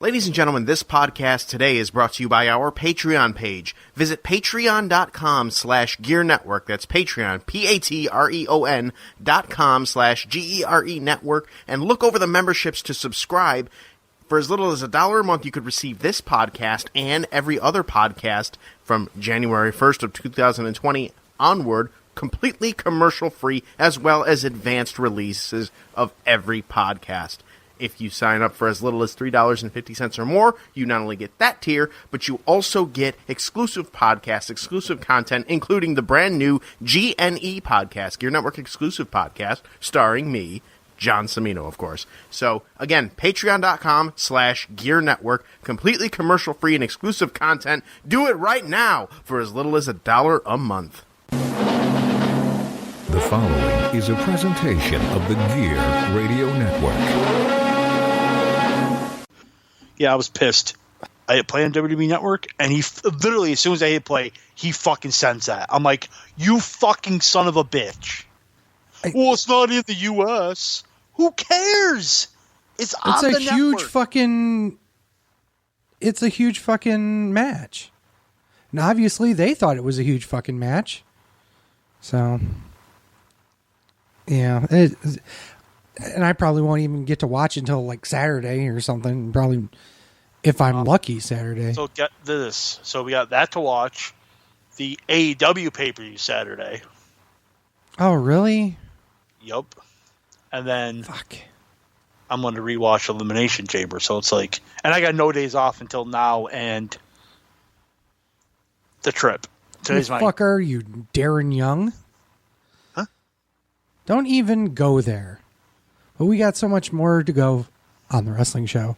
Ladies and gentlemen, this podcast today is brought to you by our Patreon page. Visit patreon.com/Gear Network. That's Patreon, patreon.com/GERE Network. And look over the memberships to subscribe. For as little as $1 a month, you could receive this podcast and every other podcast from January 1st of 2020 onward, completely commercial-free, as well as advanced releases of every podcast. If you sign up for as little as $3.50 or more, you not only get that tier, but you also get exclusive podcasts, exclusive content, including the brand new GNE podcast, Gear Network exclusive podcast, starring me, John Cimino, of course. So, again, patreon.com/Gear Network, completely commercial-free and exclusive content. Do it right now for as little as $1 a month. The following is a presentation of the Gear Radio Network. Yeah, I was pissed. I hit play on WWE Network, and he literally, as soon as I hit play, he fucking sends that. I'm like, you fucking son of a bitch. Well, it's not in the U.S. Who cares? It's on the network. It's a huge fucking match. And obviously, they thought it was a huge fucking match. So, yeah. And I probably won't even get to watch until like Saturday or something. Probably, if I'm lucky, Saturday. So get this. So we got that to watch. The AEW pay-per-view Saturday. Oh, really? Yup. And then fuck, I'm going to rewatch Elimination Chamber. So it's like, and I got no days off until now and the trip. Today's my fuck are you, Darren Young? Huh? Don't even go there. But we got so much more to go on the wrestling show.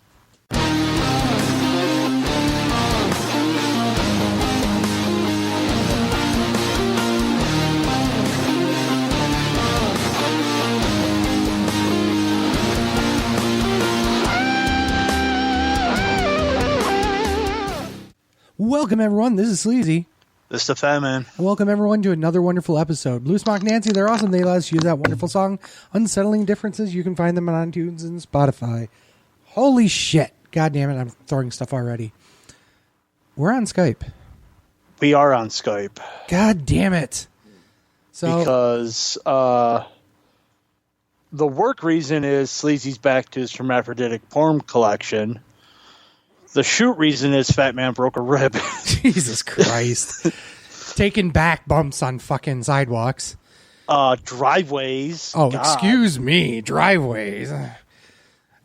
Welcome, everyone. This is Sleazy. This is the Fat Man. And welcome, everyone, to another wonderful episode. Blue Smock Nancy, they're awesome. They let us use that wonderful song, Unsettling Differences. You can find them on iTunes and Spotify. Holy shit. God damn it, I'm throwing stuff already. We're on Skype. We are on Skype. God damn it. So, because the work reason is Sleazy's back to his hermaphroditic porn collection. The shoot reason is Fat Man broke a rib. Jesus Christ. Taking back bumps on fucking sidewalks. Driveways. Oh, God. Excuse me. Driveways.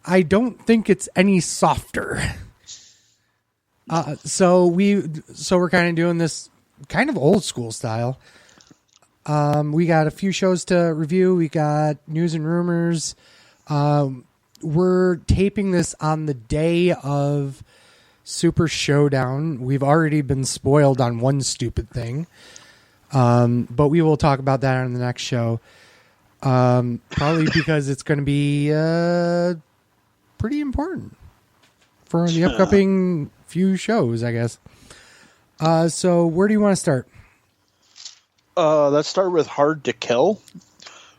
I don't think it's any softer. So we're kind of doing this kind of old school style. We got a few shows to review. We got news and rumors. We're taping this on the day of Super Showdown. We've already been spoiled on one stupid thing. But we will talk about that on the next show. Probably because it's going to be pretty important for the upcoming few shows, I guess. So where do you want to start? Let's start with Hard to Kill.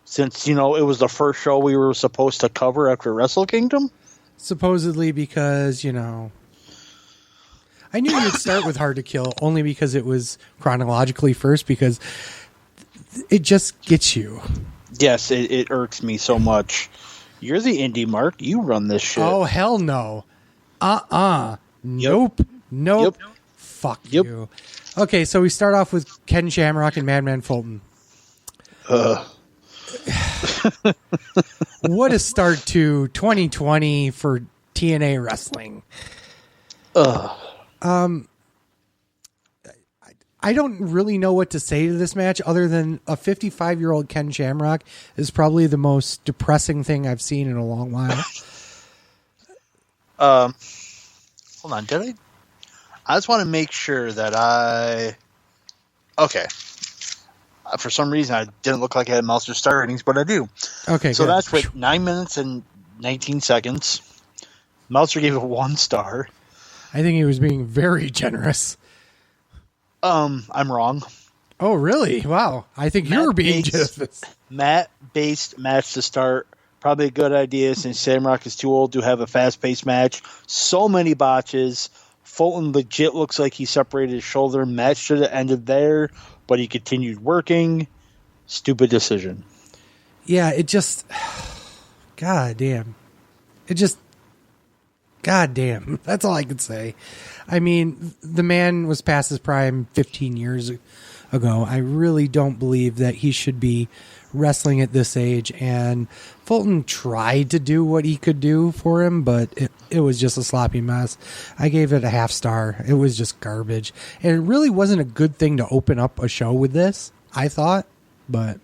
Since, it was the first show we were supposed to cover after Wrestle Kingdom? Supposedly because, I knew you'd start with Hard to Kill only because it was chronologically first, because it just gets you. Yes, it irks me so much. You're the indie mark. You run this shit. Oh, hell no. Nope. Nope. Yep. Fuck you. Okay, so we start off with Ken Shamrock and Madman Fulton. What a start to 2020 for TNA wrestling. I don't really know what to say to this match other than a 55-year-old Ken Shamrock is probably the most depressing thing I've seen in a long while. Hold on, did I just want to make sure that okay. For some reason, I didn't look like I had Meltzer star ratings, but I do. Okay, so good. That's with 9 minutes and 19 seconds. Meltzer gave it 1 star. I think he was being very generous. I'm wrong. Oh, really? Wow. I think you were being generous. Matt-based match to start Probably a good idea since Shamrock is too old to have a fast-paced match. So many botches. Fulton legit looks like he separated his shoulder. Match should have ended there, but he continued working. Stupid decision. Yeah, it just... God damn. It just... God damn. That's all I can say. I mean, the man was past his prime 15 years ago. I really don't believe that he should be wrestling at this age, and Fulton tried to do what he could do for him, but it was just a sloppy mess. I gave it a half star. It was just garbage, and it really wasn't a good thing to open up a show with this, I thought, but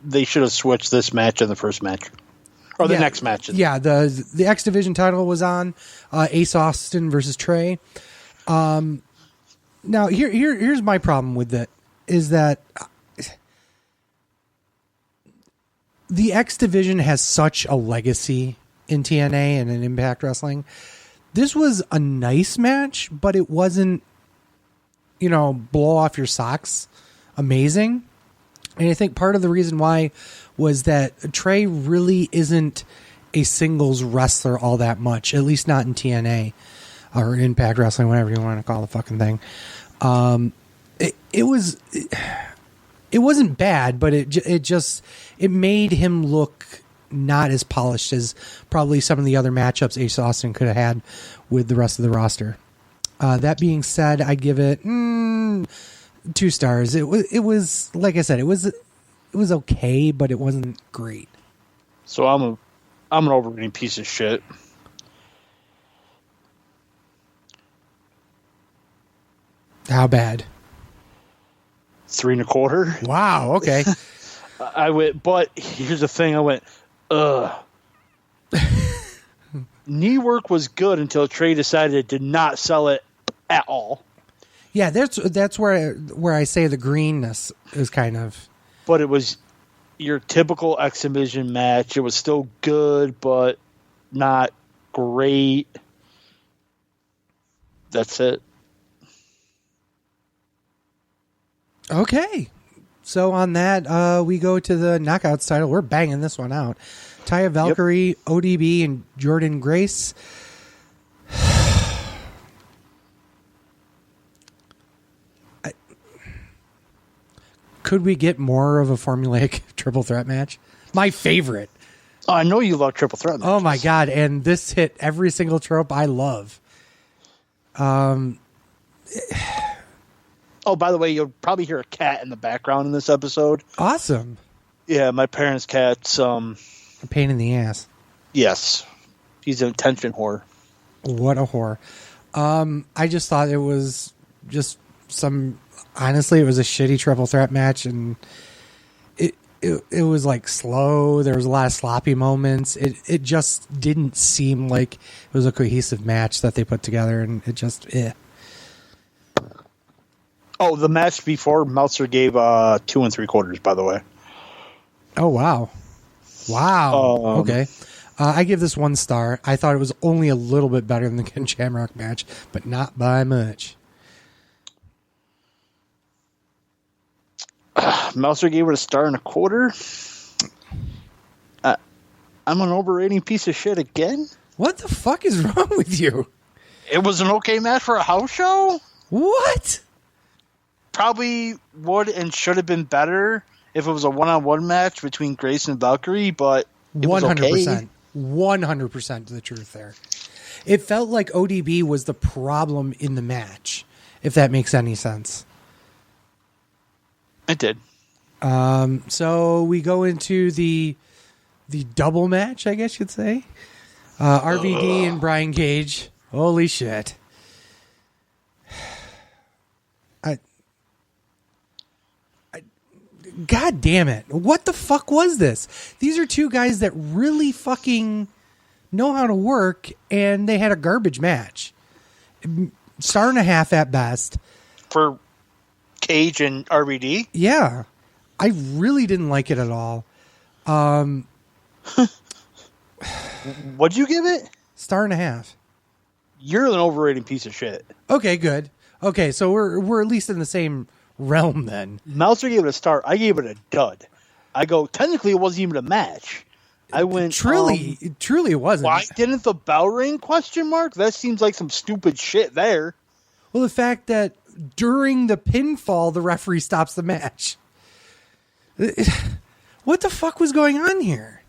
they should have switched this match and the first match. Or the next match. Yeah, the X Division title was on Ace Austin versus Trey. Now, here's my problem with it, is that the X Division has such a legacy in TNA and in Impact Wrestling. This was a nice match, but it wasn't, blow off your socks amazing. And I think part of the reason why was that Trey really isn't a singles wrestler all that much, at least not in TNA or Impact Wrestling, whatever you want to call the fucking thing. It wasn't bad, but it made him look not as polished as probably some of the other matchups Ace Austin could have had with the rest of the roster. That being said, I'd give it 2 stars. It was like I said, it was okay, but it wasn't great. So I'm an overrating piece of shit. How bad? 3.25. Wow. Okay. I went, but here's the thing. I went, ugh. Knee work was good until Trey decided it did not sell it at all. Yeah, that's where I say the greenness is kind of. But it was your typical X Division match. It was still good, but not great. That's it. Okay. So on that, we go to the Knockouts title. We're banging this one out. Taya Valkyrie, ODB, and Jordan Grace. Could we get more of a formulaic triple threat match? My favorite. Oh, I know you love triple threat matches. Oh my God. And this hit every single trope I love. Oh, by the way, you'll probably hear a cat in the background in this episode. Awesome. Yeah, my parents' cat's a pain in the ass. Yes. He's an attention whore. What a whore. I just thought it was just honestly, it was a shitty triple threat match, and it was like slow. There was a lot of sloppy moments. It just didn't seem like it was a cohesive match that they put together, and it just Oh, the match before Meltzer gave 2 3/4, by the way. Oh, wow. Okay. I give this 1 star. I thought it was only a little bit better than the Ken Shamrock match, but not by much. Meltzer gave it a 1.25. I'm an overrating piece of shit again. What the fuck is wrong with you? It was an okay match for a house show. What? Probably would and should have been better if it was a one-on-one match between Grace and Valkyrie, but it was 100%. okay. 100% to the truth there. It felt like ODB was the problem in the match, if that makes any sense. It did. So we go into the double match, I guess you'd say. RVD and Brian Cage. Holy shit. God damn it. What the fuck was this? These are 2 guys that really fucking know how to work, and they had a garbage match. 1.5 at best. For Cage and RVD? Yeah. I really didn't like it at all. What'd you give it? 1.5. You're an overrating piece of shit. Okay, good. Okay, so we're at least in the same realm then. Meltzer gave it a star. I gave it a dud. I go, technically it wasn't even a match. I went Truly, it wasn't. Why didn't the bell ring? Question mark. That seems like some stupid shit there. Well, the fact that during the pinfall, the referee stops the match. What the fuck was going on here?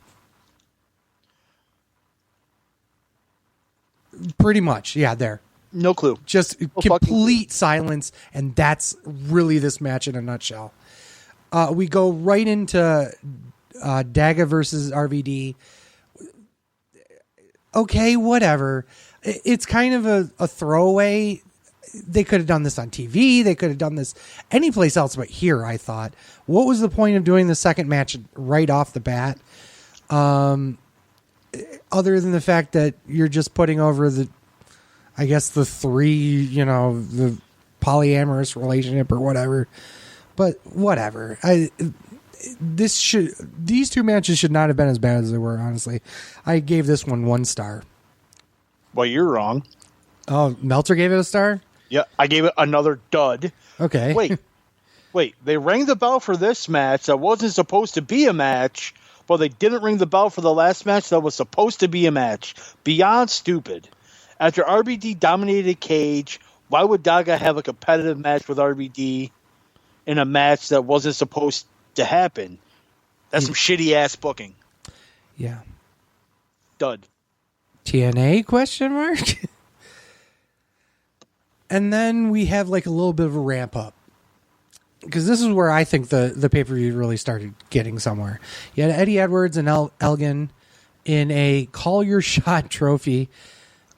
Pretty much, yeah. There. No clue. Just complete silence, and that's really this match in a nutshell. We go right into Daga versus RVD. Okay, whatever. It's kind of a throwaway. They could have done this on TV. They could have done this anyplace else but here, I thought. What was the point of doing the second match right off the bat? Other than the fact that you're just putting over the three, the polyamorous relationship or whatever. But whatever. These two matches should not have been as bad as they were, honestly. I gave this one 1 star. Well, you're wrong. Oh, Meltzer gave it a star? Yeah, I gave it another dud. Okay. Wait. They rang the bell for this match that wasn't supposed to be a match, but they didn't ring the bell for the last match that was supposed to be a match. Beyond stupid. After RBD dominated Cage, why would Daga have a competitive match with RBD in a match that wasn't supposed to happen? That's some shitty ass booking. Yeah. Dud. TNA question mark? And then we have like a little bit of a ramp up. Because this is where I think the pay-per-view really started getting somewhere. You had Eddie Edwards and Elgin in a Call Your Shot trophy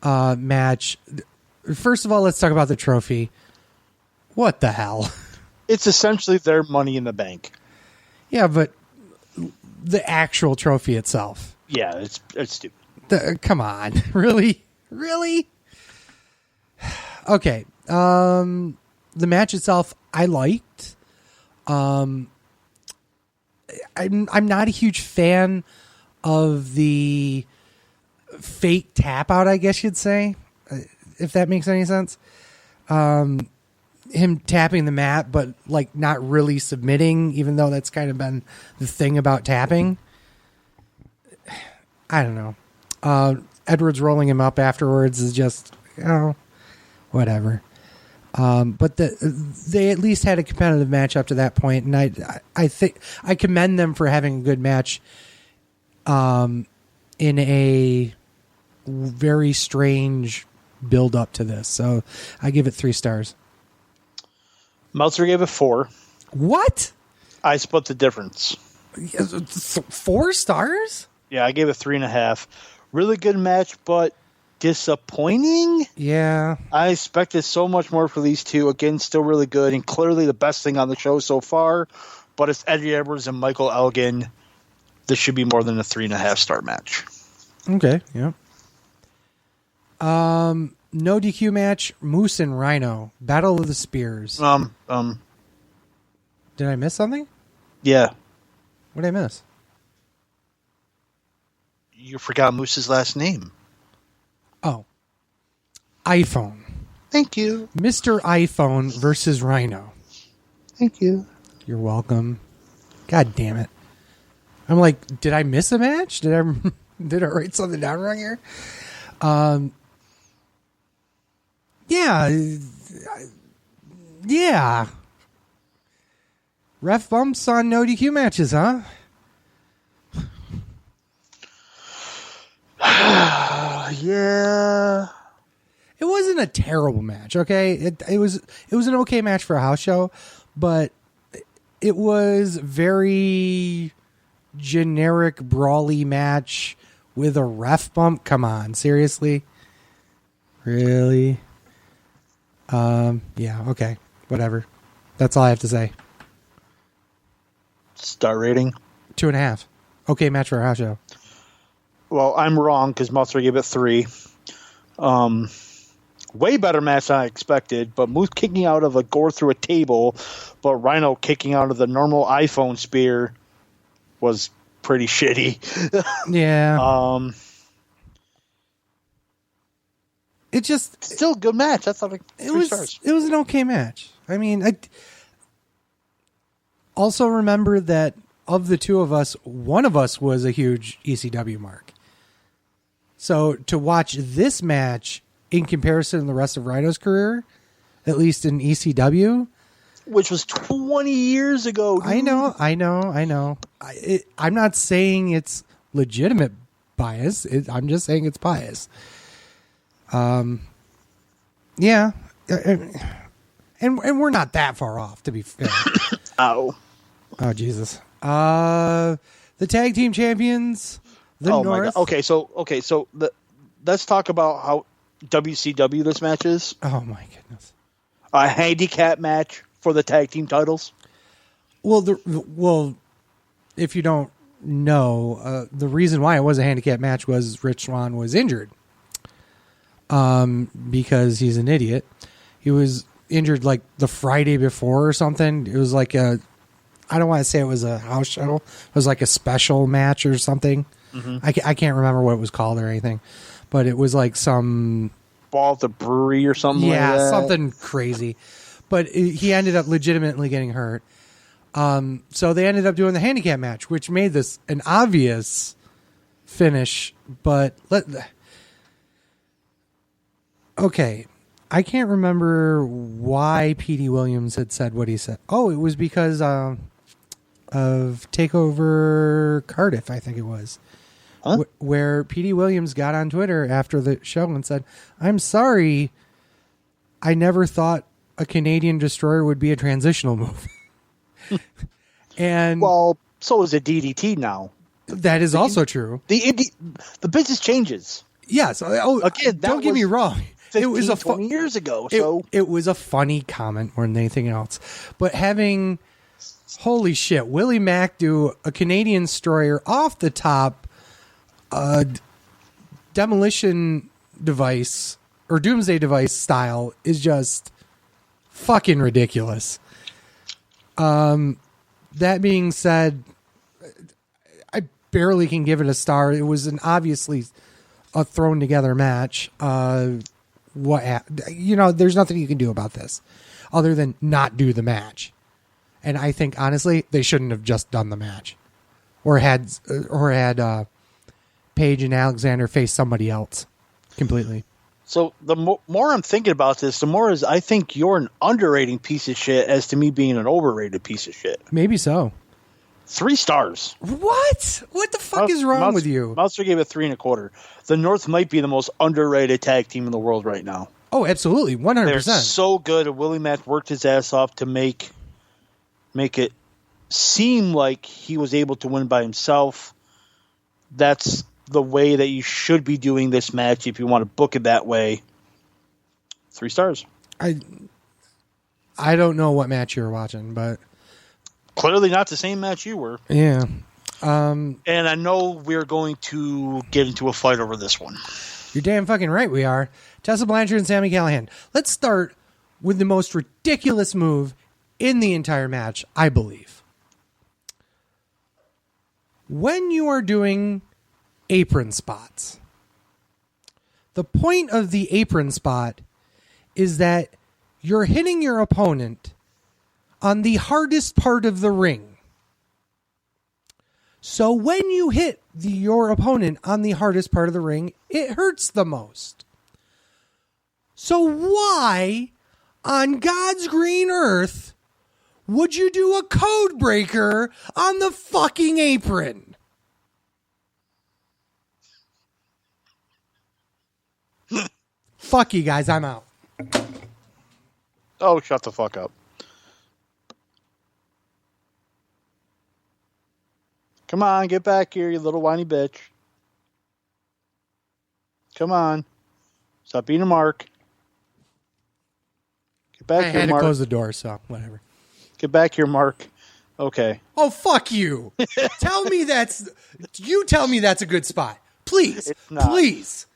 match. First of all, let's talk about the trophy. What the hell? It's essentially their Money in the Bank. Yeah, but the actual trophy itself. Yeah, it's stupid. Come on. Really? Really? Okay. The match itself, I liked. I'm not a huge fan of the fake tap out, I guess you'd say, if that makes any sense. Him tapping the mat, but like not really submitting, even though that's kind of been the thing about tapping. I don't know. Edwards rolling him up afterwards is just, whatever. But they at least had a competitive match up to that point, and I think I commend them for having a good match in a very strange build up to this. So I give it 3 stars. Meltzer gave it 4. What? I split the difference. 4 stars? Yeah, I gave it 3.5. Really good match, but disappointing. Yeah. I expected so much more for these two. Again, still really good and clearly the best thing on the show so far. But it's Eddie Edwards and Michael Elgin. This should be more than a 3.5 star match. Okay. Yeah. No DQ match. Moose and Rhino. Battle of the Spears. Did I miss something? Yeah. What did I miss? You forgot Moose's last name. Oh. iPhone. Thank you. Mr. iPhone versus Rhino. Thank you. You're welcome. God damn it. I'm like, did I miss a match? Did I write something down wrong here? Yeah. Ref bumps on no DQ matches, huh? Yeah. It wasn't a terrible match, okay? It was an okay match for a house show, but it was very generic brawly match with a ref bump. Come on, seriously? Really? Yeah, okay. Whatever. That's all I have to say. Star rating? 2.5. Okay match for a house show. Well, I'm wrong because Meltzer gave it 3. Way better match than I expected, but Moose kicking out of a gore through a table, but Rhino kicking out of the normal iPhone spear was pretty shitty. Yeah. It just still a good match. I thought it was 3 stars. It was an okay match. I mean, I also remember that of the two of us, one of us was a huge ECW mark. So to watch this match in comparison to the rest of Rhino's career, at least in ECW, which was 20 years ago. Dude. I know. I'm not saying it's legitimate bias. I'm just saying it's bias. Yeah. And we're not that far off, to be fair. Oh, Jesus. The tag team champions, the North. My God. Okay, so let's talk about how WCW this match is. Oh my goodness. A handicap match for the tag team titles. Well, if you don't know, the reason why it was a handicap match was Rich Swann was injured. Because he's an idiot. He was injured like the Friday before or something. It was like I don't want to say it was a house show. It was like a special match or something. Mm-hmm. I can't remember what it was called or anything, but it was like some Ball at the Brewery or something. Yeah, like that. something crazy. But he ended up legitimately getting hurt. So they ended up doing the handicap match, which made this an obvious finish. But okay, I can't remember why P.D. Williams had said what he said. Oh, it was because of TakeOver Cardiff, I think it was. Huh? Where P.D. Williams got on Twitter after the show and said, "I'm sorry, I never thought a Canadian destroyer would be a transitional move." And well, so is a DDT now. That is also true. The business changes. Yes. Again, don't get me wrong. 15, it was 20 years ago. So it was a funny comment more than anything else. But having, holy shit, Willie Mack do a Canadian destroyer off the top, demolition device or doomsday device style is just fucking ridiculous. That being said, I barely can give it a star. It was obviously a thrown together match. There's nothing you can do about this other than not do the match. And I think honestly, they shouldn't have just done the match or had Paige and Alexander face somebody else completely. So the more I'm thinking about this, the more I think you're an underrating piece of shit as to me being an overrated piece of shit. Maybe so. 3 stars. What? What the fuck is wrong with you? Meltzer gave it 3.25. The North might be the most underrated tag team in the world right now. Oh, absolutely. 100%. They're so good. Willie Mack worked his ass off to make it seem like he was able to win by himself. That's the way that you should be doing this match if you want to book it that way. 3 stars. I don't know what match you were watching, but clearly not the same match you were. Yeah. And I know we're going to get into a fight over this one. You're damn fucking right we are. Tessa Blanchard and Sami Callihan. Let's start with the most ridiculous move in the entire match, I believe. When you are doing apron spots, the point of the apron spot is that you're hitting your opponent on the hardest part of the ring. So when you hit your opponent on the hardest part of the ring, it hurts the most. So why on God's green earth would you do a code breaker on the fucking apron? Fuck you guys, I'm out. Oh, shut the fuck up. Come on, get back here, you little whiny bitch. Come on. Stop being a mark. Get back I here, had Mark. to close the door, so whatever. Get back here, Mark. Okay. Oh, fuck you. Tell me that's a good spot. Please. It's not. Please.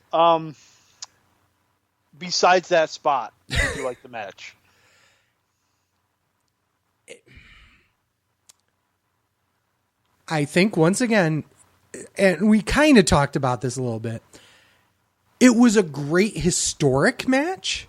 Besides that spot, did you like the match? I think once again, and we kind of talked about this a little bit, it was a great historic match,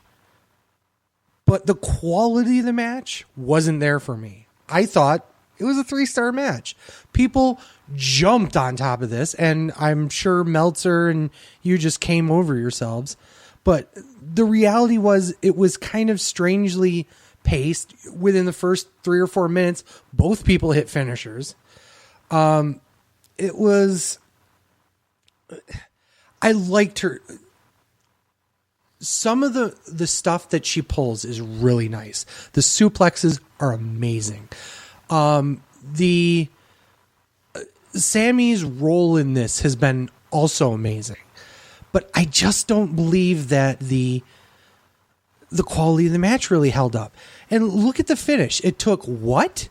but the quality of the match wasn't there for me. I thought It was a 3-star match. People jumped on top of this, and I'm sure Meltzer and you just came over yourselves. But the reality was it was kind of strangely paced. Within the first 3 or 4 minutes, both people hit finishers. It was... I liked her. Some of the stuff that she pulls is really nice. The suplexes are amazing. Sammy's role in this has been also amazing. But I just don't believe that the quality of the match really held up. And look at the finish. It took what?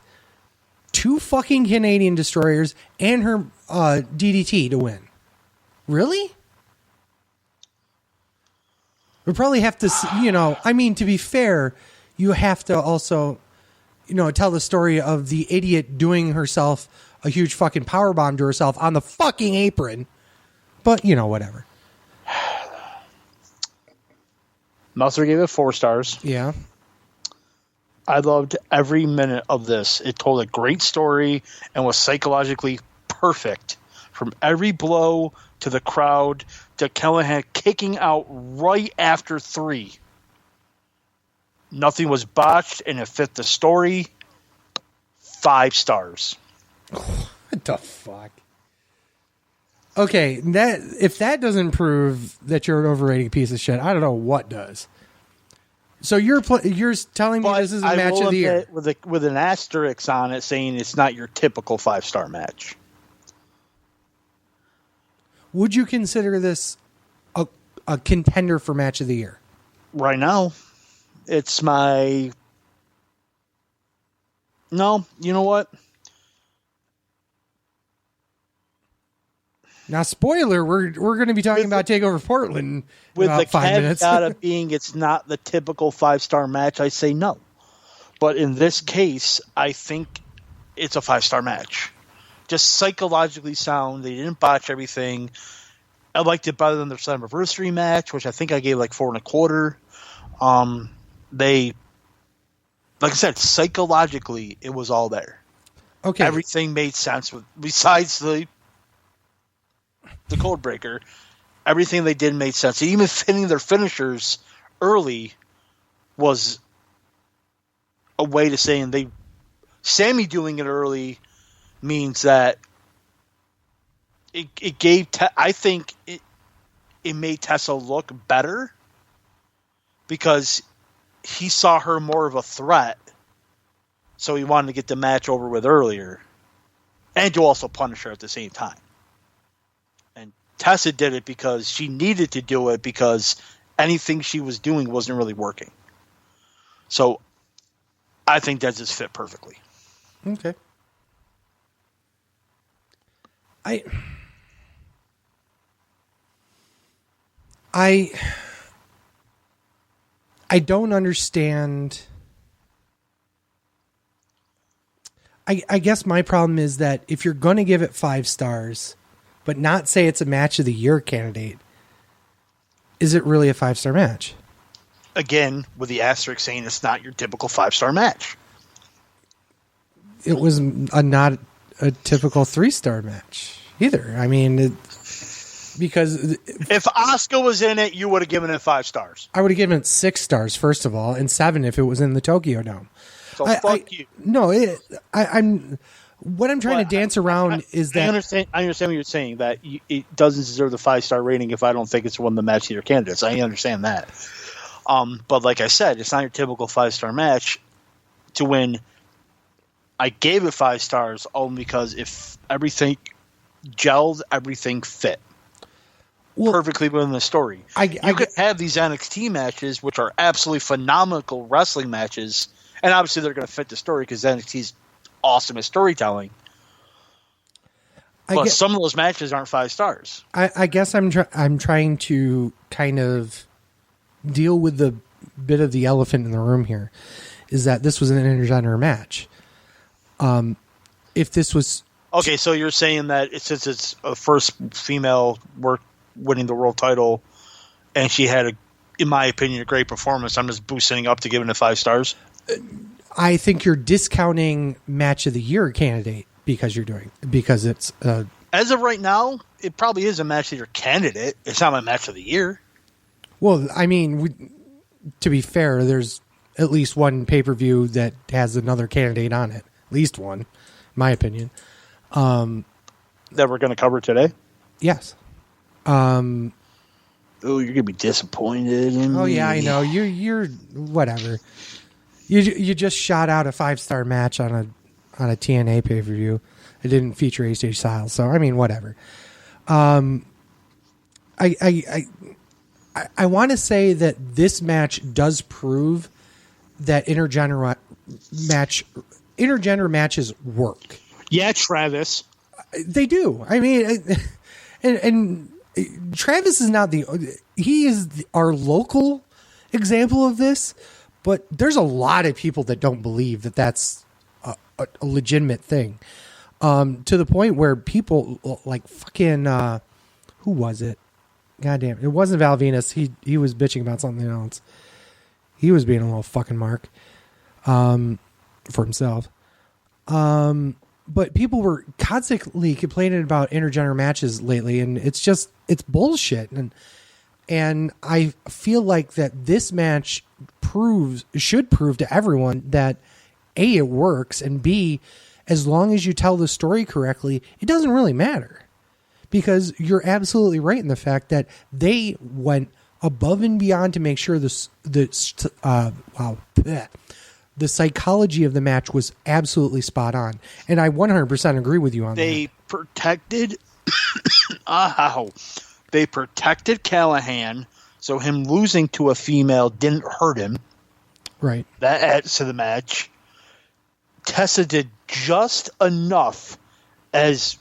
2 fucking Canadian destroyers and her DDT to win. Really? We probably have to, to be fair, you have to also, tell the story of the idiot doing herself a huge fucking powerbomb to herself on the fucking apron. But, whatever. Meltzer gave it 4 stars. Yeah. I loved every minute of this. It told a great story and was psychologically perfect. From every blow to the crowd to Callahan kicking out right after 3. Nothing was botched and it fit the story. 5 stars. What the fuck? Okay, if that doesn't prove that you're an overrated piece of shit, I don't know what does. So you're telling me this is a match of the year with an asterisk on it saying it's not your typical 5-star match. Would you consider this a contender for match of the year? Right now, it's my... No, you know what? Now, spoiler, we're going to be talking about TakeOver Portland in with about the 5 minutes. caveat of being it's not the typical 5-star match, I say no. But in this case, I think it's a 5-star match. Just psychologically sound. They didn't botch everything. I liked it better than their anniversary match, which I think I gave like 4.25. They, like I said, psychologically, it was all there. Okay, everything made sense besides the code breaker. Everything they did made sense. And even hitting their finishers early was a way to say, Sammy doing it early means that it gave, I think it made Tessa look better because he saw her more of a threat. So he wanted to get the match over with earlier and to also punish her at the same time. And Tessa did it because she needed to do it because anything she was doing wasn't really working. So I think that just fit perfectly. Okay. I don't understand. I guess my problem is that if you're going to give it 5 stars, but not say it's a match of the year candidate, is it really a 5-star match? Again, with the asterisk saying it's not your typical 5-star match. It was not a typical 3-star match either. I mean, because if Asuka was in it, you would have given it 5 stars. I would have given it 6 stars, first of all, and 7 if it was in the Tokyo Dome. So fuck you. No, I'm. What I'm trying to dance around is that I understand what you're saying. That it doesn't deserve the 5-star rating if I don't think it's one of the match of your candidates. I understand that. But like I said, it's not your typical 5-star match. To win, I gave it 5 stars only because if everything gelled, everything fit perfectly within the story. You could have these NXT matches, which are absolutely phenomenal wrestling matches, and obviously they're going to fit the story because NXT's awesome at storytelling. But some of those matches aren't 5 stars. I guess I'm trying to kind of deal with the bit of the elephant in the room here, is that this was an intergender match. If this was okay, so you're saying that since it's a first female winning the world title, and she had in my opinion, a great performance, I'm just boosting up to giving it 5 stars. I think you're discounting match of the year candidate because it's as of right now, it probably is a match of the year candidate. It's not my match of the year. Well, I mean, to be fair, there's at least one pay-per-view that has another candidate on it. At least one, in my opinion. That we're going to cover today? Yes. Oh, you're going to be disappointed in me. Oh, yeah, I know. You're whatever. You just shot out a 5-star match on a TNA pay-per-view. It didn't feature AJ Styles, so I mean, whatever. I want to say that this match does prove that intergender matches work. Yeah, Travis. They do. I mean, and Travis is not he is our local example of this, but there's a lot of people that don't believe that that's a legitimate thing. To the point where people like fucking, who was it? Goddamn, it wasn't Val Venus. He was bitching about something else. He was being a little fucking mark, for himself. But people were constantly complaining about intergender matches lately, and it's bullshit. And I feel like that this match should prove to everyone that A, it works, and B, as long as you tell the story correctly, it doesn't really matter. Because you're absolutely right in the fact that they went above and beyond to make sure the psychology of the match was absolutely spot on. And I 100% agree with you on that. They protected Callahan, so him losing to a female didn't hurt him. Right. That adds to the match. Tessa did just enough as,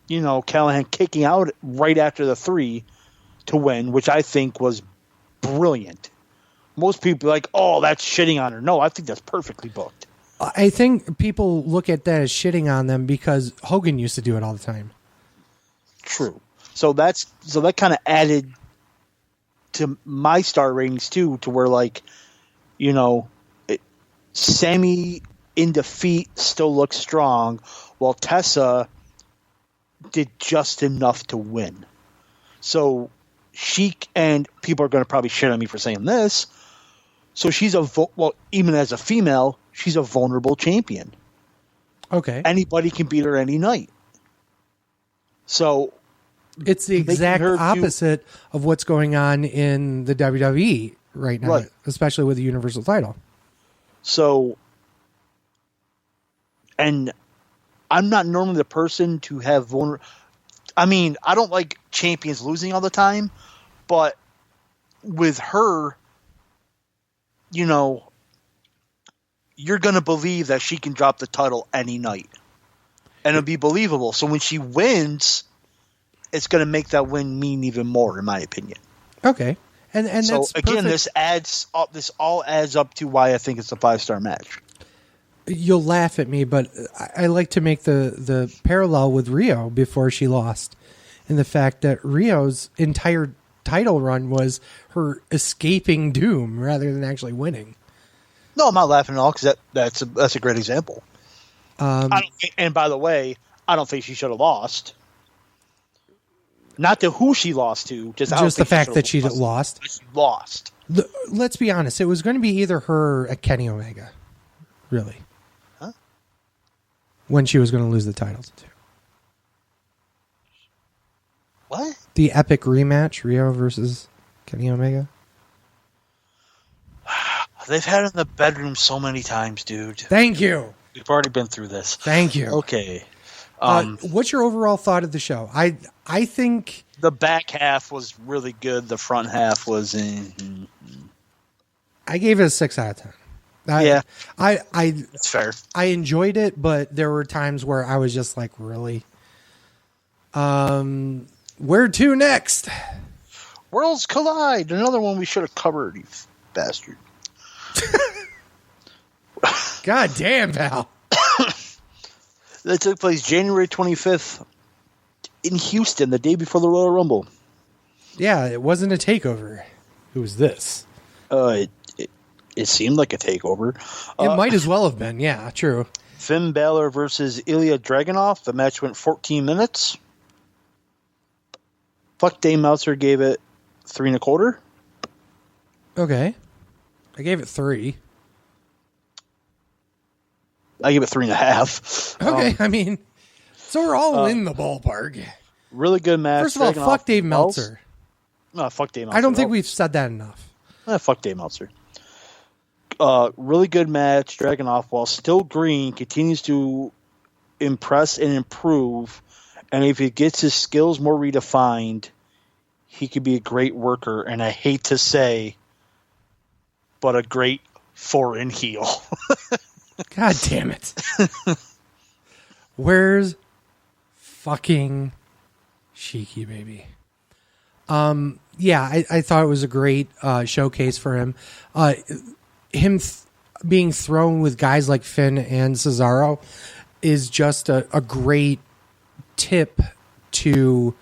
Callahan kicking out right after the 3 to win, which I think was brilliant. Most people are like, oh, that's shitting on her. No, I think that's perfectly booked. I think people look at that as shitting on them because Hogan used to do it all the time. True. So that kind of added to my star ratings too, to where Sammy in defeat still looks strong, while Tessa did just enough to win. So and people are going to probably shit on me for saying this. So she's even as a female, she's a vulnerable champion. Okay. Anybody can beat her any night. So it's the exact opposite of what's going on in the WWE right now, right, especially with the Universal title. So, and I'm not normally the person to have I mean, I don't like champions losing all the time, but with her, you're going to believe that she can drop the title any night. And it'll be believable. So when she wins, it's going to make that win mean even more, in my opinion. Okay. And so that's again, perfect. this all adds up to why I think it's a 5-star match. You'll laugh at me, but I like to make the parallel with Rio before she lost, in the fact that Rio's entire title run was her escaping doom rather than actually winning. No, I'm not laughing at all, because that's a great example. And by the way, I don't think she should have lost. Not to who she lost to, just the fact that she lost. She lost. Let's be honest. It was going to be either her or Kenny Omega, really. Huh? When she was going to lose the titles to. What? The epic rematch, Rio versus Kenny Omega. They've had it in the bedroom so many times, dude. Thank you. We've already been through this. Thank you. Okay. What's your overall thought of the show? I think the back half was really good. The front half was. I gave it a 6 out of 10. Yeah, it's fair. I enjoyed it, but there were times where I was just like, really. Where to next? Worlds Collide. Another one we should have covered, you bastard. God damn, pal. That took place January 25th in Houston, the day before the Royal Rumble. Yeah, it wasn't a takeover. It was this. It It seemed like a takeover. It might as well have been. Yeah, true. Finn Balor versus Ilya Dragunov. The match went 14 minutes. Fuck, Dave Meltzer gave it 3.25. Okay. I gave it 3. I give it 3.5. Okay, I mean, so we're all in the ballpark. Really good match. First of all, fuck Dave Meltzer. No, fuck Dave Meltzer. I don't think we've said that enough. Fuck Dave Meltzer. Really good match. Dragunov, while still green, continues to impress and improve. And if he gets his skills more redefined, he could be a great worker. And I hate to say, but a great foreign heel. God damn it. Where's fucking Sheiky, baby? Yeah, I thought it was a great showcase for him. Being thrown with guys like Finn and Cesaro is just a great tip to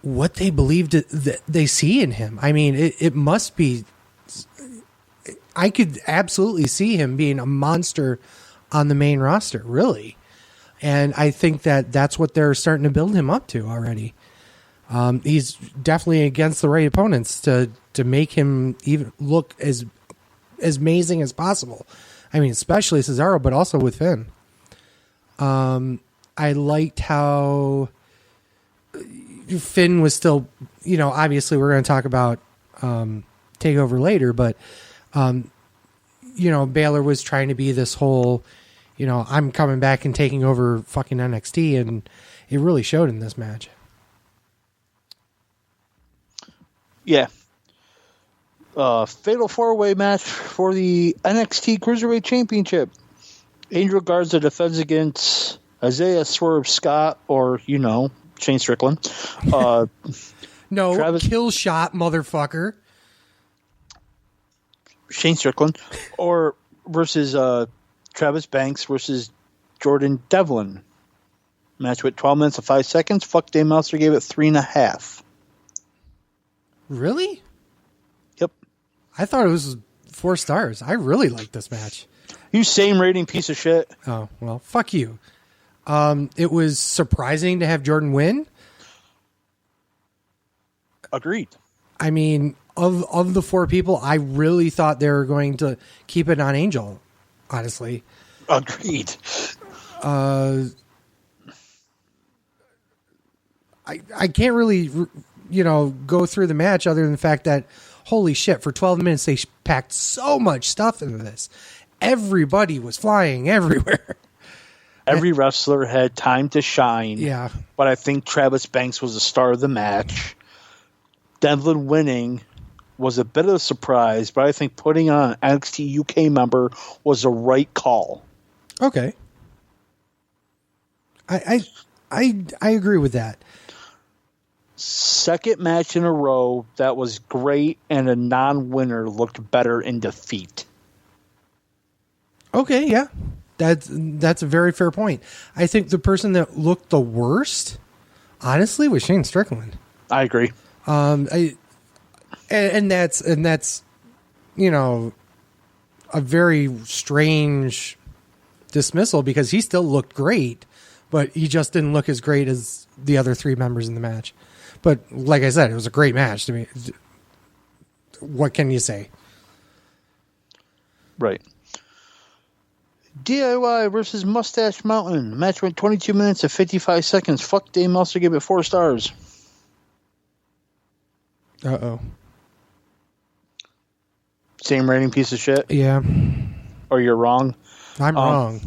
what they believe that they see in him. I mean, it must be... I could absolutely see him being a monster on the main roster, really. And I think that's what they're starting to build him up to already. He's definitely against the right opponents to make him even look as amazing as possible. I mean, especially Cesaro, but also with Finn. I liked how Finn was still, obviously we're going to talk about TakeOver later, but Balor was trying to be this whole, I'm coming back and taking over fucking NXT, and it really showed in this match. Yeah. Fatal 4-way match for the NXT Cruiserweight Championship. Angel Garza defends against Isaiah Swerve Scott, or, Shane Strickland. No, Travis... kill shot, motherfucker. Shane Strickland, or versus Travis Banks versus Jordan Devlin. Match with 12 minutes and 5 seconds. Fuck, Dave Meltzer gave it 3.5. Really? Yep. I thought it was 4 stars. I really liked this match. You same rating piece of shit. Oh, well, fuck you. It was surprising to have Jordan win. Agreed. I mean, of the 4 people, I really thought they were going to keep it on Angel, honestly. Agreed. I can't really, go through the match other than the fact that, holy shit, for 12 minutes they packed so much stuff into this. Everybody was flying everywhere. Every wrestler had time to shine. Yeah. But I think Travis Banks was the star of the match. Devlin winning was a bit of a surprise, but I think putting on an NXT UK member was the right call. Okay. I agree with that. Second match in a row that was great, and a non-winner looked better in defeat. Okay, yeah. That's a very fair point. I think the person that looked the worst, honestly, was Shane Strickland. I agree. And that's a very strange dismissal because he still looked great, but he just didn't look as great as the other 3 members in the match. But like I said, it was a great match to me. What can you say? Right. DIY versus Mustache Mountain. Match went 22 minutes and 55 seconds. Fuck, Dave Meltzer gave it 4 stars. Uh-oh. Same rating, piece of shit? Yeah. Or you're wrong? I'm wrong.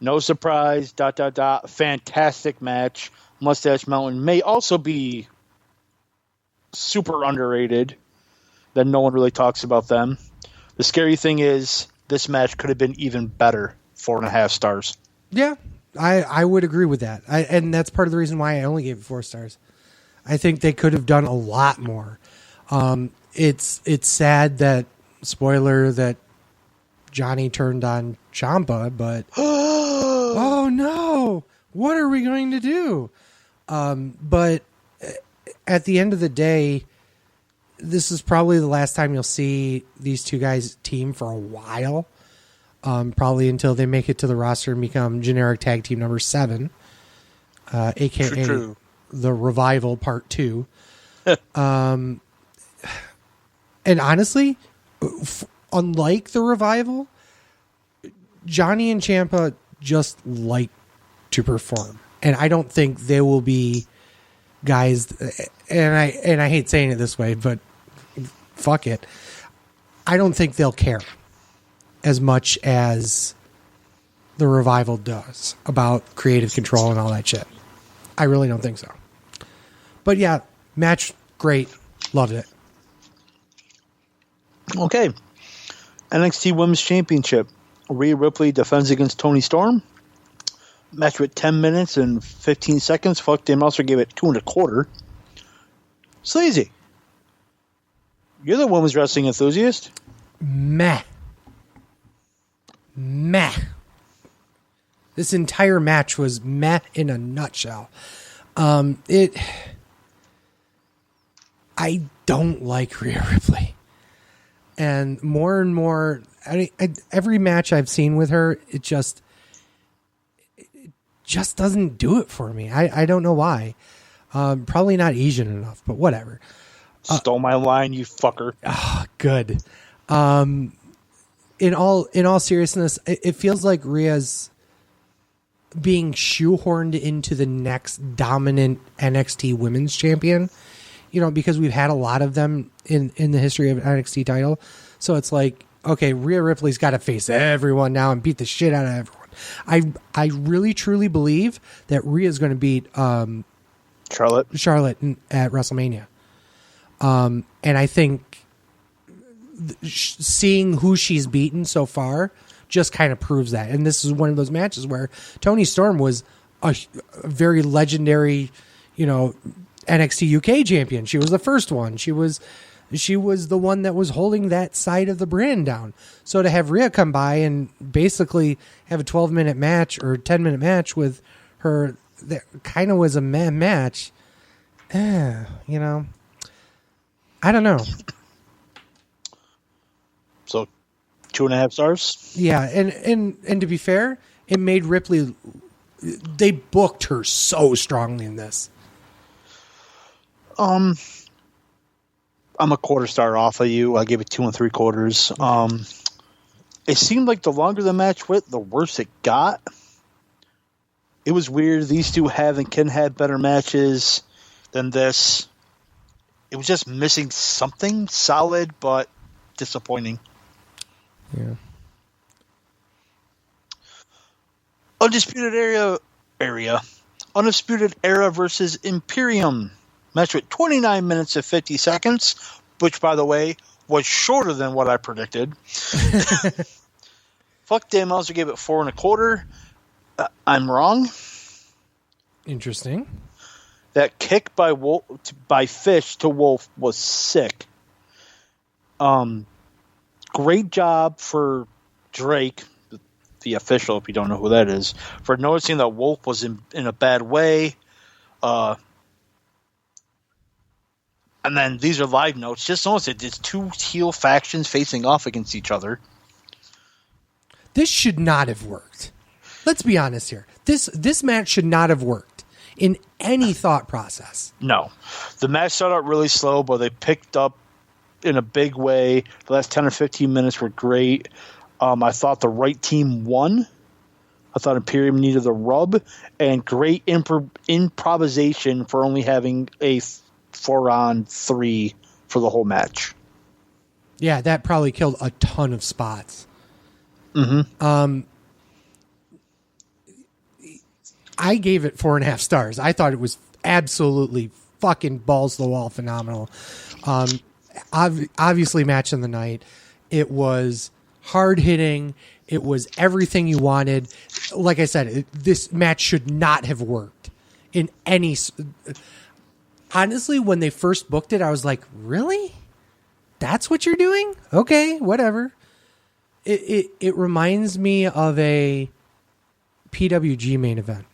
No surprise, ... Fantastic match. Mustache Mountain may also be super underrated. That no one really talks about them. The scary thing is, this match could have been even better. 4.5 stars. Yeah, I would agree with that. And that's part of the reason why I only gave it 4 stars. I think they could have done a lot more. It's sad that, spoiler, that Johnny turned on Ciampa, but oh no, what are we going to do? But at the end of the day, this is probably the last time you'll see these two guys team for a while. Probably until they make it to the roster and become generic tag team number 7, aka True. the Revival Part 2. And honestly, unlike the Revival, Johnny and Ciampa just like to perform, and I don't think they will be guys. And I hate saying it this way, but fuck it, I don't think they'll care as much as the Revival does about creative control and all that shit. I really don't think so. But yeah, match great, loved it. Okay. NXT Women's Championship. Rhea Ripley defends against Toni Storm. Match with 10 minutes and 15 seconds. Fuck, they also gave it 2 1/4. Sleazy. You're the women's wrestling enthusiast. Meh. This entire match was meh in a nutshell. I don't like Rhea Ripley. And more, every match I've seen with her, it just doesn't do it for me. I don't know why. Probably not Asian enough, but whatever. Stole my line, you fucker. Oh, good. In all seriousness, it feels like Rhea's being shoehorned into the next dominant NXT Women's Champion. You know, because we've had a lot of them in the history of NXT title. So it's like, okay, Rhea Ripley's got to face everyone now and beat the shit out of everyone. I really truly believe that Rhea's going to beat Charlotte at WrestleMania. And I think seeing who she's beaten so far just kind of proves that. And this is one of those matches where Toni Storm was a very legendary, NXT UK champion. She was the first one. She was the one that was holding that side of the brand down. So to have Rhea come by and basically have a 12-minute match or 10-minute match with her, that kind of was a match. I don't know. So 2.5 stars? Yeah, and to be fair, it made Ripley, they booked her so strongly in this. I'm a 1/4 star off of you. I gave it 2 3/4. It seemed like the longer the match went, the worse it got. It was weird. These two can have better matches than this. It was just missing something solid, but disappointing. Yeah. Undisputed area. Undisputed Era versus Imperium. Match with 29 minutes and 50 seconds, which, by the way, was shorter than what I predicted. Fuck, Dan Meltzer gave it 4 1/4. I'm wrong. Interesting. That kick by Fish to Wolf was sick. Great job for Drake, the official, if you don't know who that is, for noticing that Wolf was in a bad way. And then these are live notes. Just notice it. It's 2 heel factions facing off against each other. This should not have worked. Let's be honest here. This match should not have worked in any thought process. No. The match started out really slow, but they picked up in a big way. The last 10 or 15 minutes were great. I thought the right team won. I thought Imperium needed the rub, and great improvisation for only having a 4-on-3 for the whole match. Yeah, that probably killed a ton of spots. Mm-hmm. I gave it 4.5 stars. I thought it was absolutely fucking balls to the wall phenomenal. Obviously match of the night. It was hard hitting. It was everything you wanted. Like I said, this match should not have worked in any. Honestly, when they first booked it, I was like, really? That's what you're doing? Okay, whatever. It reminds me of a PWG main event.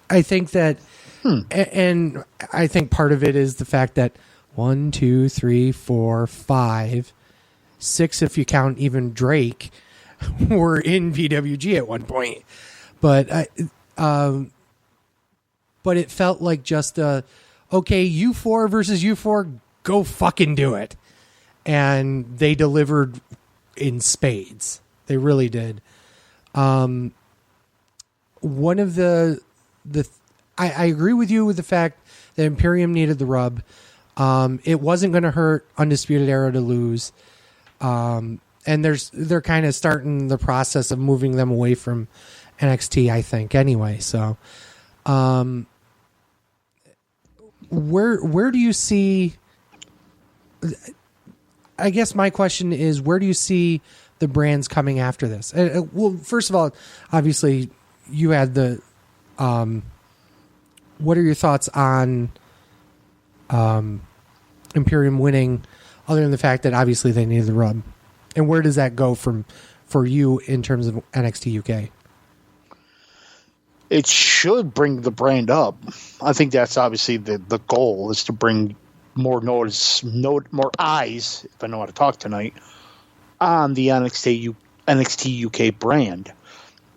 I think that, and I think part of it is the fact that 1, 2, 3, 4, 5, 6 if you count even Drake, were in PWG at one point. But it felt like just okay, U4 versus U4, go fucking do it. And they delivered in spades. They really did. One of the I agree with you with the fact that Imperium needed the rub. It wasn't going to hurt Undisputed Era to lose. And they're kind of starting the process of moving them away from NXT, I think, anyway. So, where do you see? I guess my question is, where do you see the brands coming after this? Well, first of all, obviously, you had the. What are your thoughts on Imperium winning, other than the fact that obviously they needed the rub? And where does that go for you in terms of NXT UK? It should bring the brand up. I think that's obviously the goal, is to bring more more eyes, if I know how to talk tonight, on the NXT UK brand.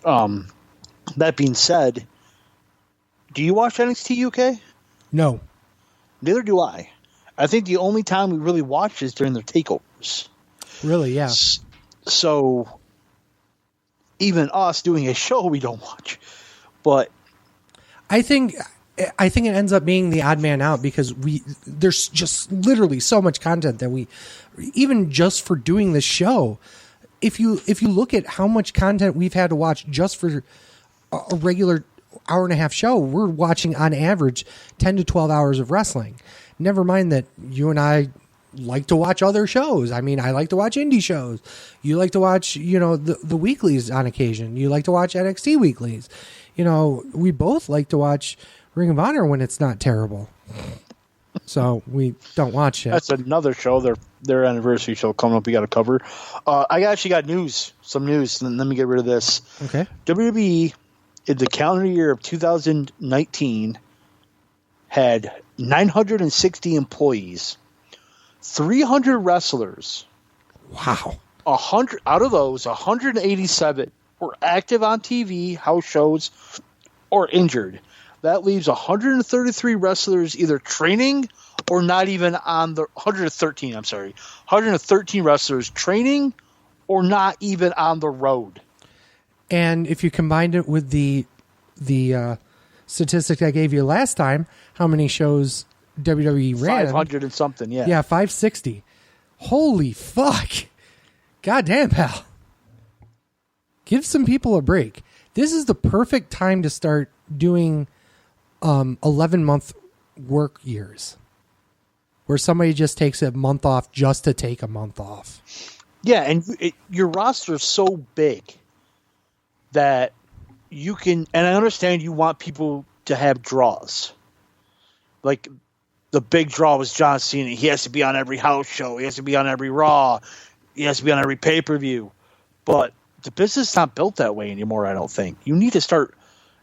That being said, do you watch NXT UK? No. Neither do I. I think the only time we really watch is during their takeovers. Really, yeah. So even us doing a show, we don't watch. But I think it ends up being the odd man out, because there's just literally so much content that we, even just for doing this show, if you look at how much content we've had to watch just for a regular hour and a half show, we're watching on average 10 to 12 hours of wrestling. Never mind that you and I like to watch other shows. I mean, I like to watch indie shows. You like to watch, the weeklies on occasion. You like to watch NXT weeklies. We both like to watch Ring of Honor when it's not terrible. So we don't watch it. That's another show. Their anniversary show coming up. We got to cover. I actually got some news. And let me get rid of this. Okay. WWE in the calendar year of 2019 had 960 employees, 300 wrestlers. Wow. 100 out of those, 187 were active on TV, house shows, or injured. That leaves 133 wrestlers either training or not even on the 113. I'm sorry, 113 wrestlers training or not even on the road. And if you combined it with the statistic I gave you last time, how many shows WWE ran? 500 and something, yeah. Yeah, 560. Holy fuck. Goddamn, pal. Give some people a break. This is the perfect time to start doing 11-month work years, where somebody just takes a month off just to take a month off. Yeah, and your roster is so big that you can, and I understand you want people to have draws. Like, the big draw was John Cena. He has to be on every house show. He has to be on every Raw. He has to be on every pay-per-view. But the business is not built that way anymore, I don't think. You need to start,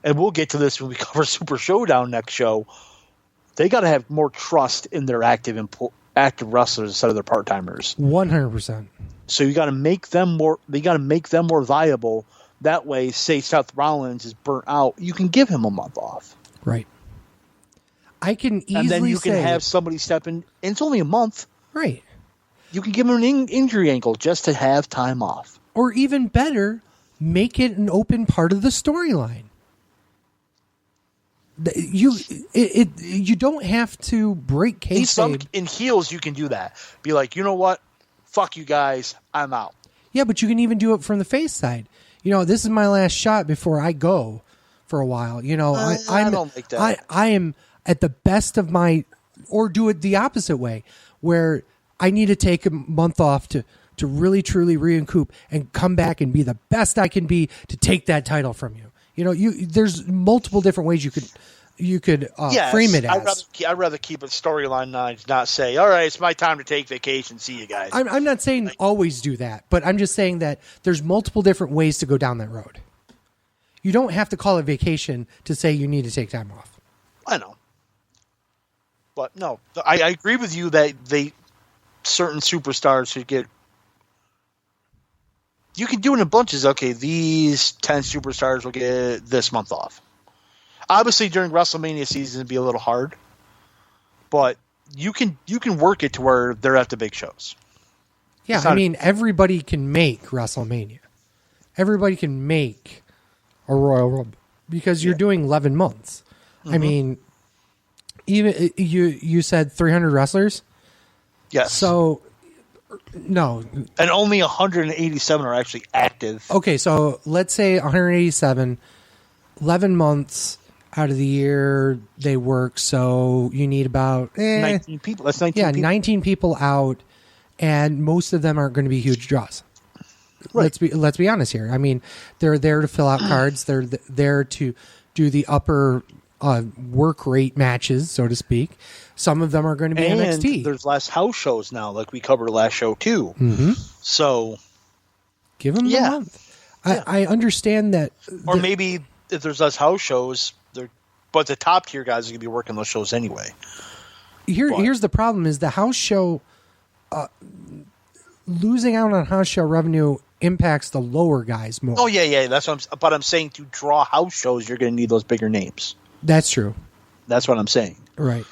and we'll get to this when we cover Super Showdown next show. They got to have more trust in their active wrestlers instead of their part-timers. 100%. So you got to make them more. They got to make them more viable. That way, say Seth Rollins is burnt out, you can give him a month off. Right. I can easily say, and then you can have somebody step in. And it's only a month. Right. You can give him an injury ankle just to have time off. Or even better, make it an open part of the storyline. You don't have to break kayfabe. In heels, you can do that. Be like, you know what? Fuck you guys. I'm out. Yeah, but you can even do it from the face side. This is my last shot before I go for a while. I don't like that. I am at the best of my, or do it the opposite way, where I need to take a month off to really truly recoup and come back and be the best I can be to take that title from you. There's multiple different ways you could frame it as. I'd rather keep it storyline lines, not say, all right, it's my time to take vacation. See you guys. I'm not saying always do that, but I'm just saying that there's multiple different ways to go down that road. You don't have to call it vacation to say you need to take time off. I know. But no, I agree with you that certain superstars should get. You can do it in bunches. Okay, these 10 superstars will get this month off. Obviously, during WrestleMania season, it'd be a little hard, but you can work it to where they're at the big shows. Yeah, I mean, everybody can make WrestleMania. Everybody can make a Royal Rumble because you're doing 11 months. Mm-hmm. I mean, even you said 300 wrestlers. Yes. So. No. And only 187 are actually active. Okay, so let's say 187, 11 months out of the year they work, so you need about 19 people. That's 19 people. 19 people out, and most of them aren't going to be huge draws. Right. Let's be honest here. I mean, they're there to fill out cards. They're there to do the upper work rate matches, so to speak. Some of them are going to be NXT. There's less house shows now, like we covered last show too. Mm-hmm. So give them a month. I understand that. Or maybe if there's less house shows, but the top tier guys are going to be working those shows anyway. Here's the problem: is the house show losing out on house show revenue impacts the lower guys more. Oh yeah. That's what I'm saying. To draw house shows, you're going to need those bigger names. That's true. That's what I'm saying. Right.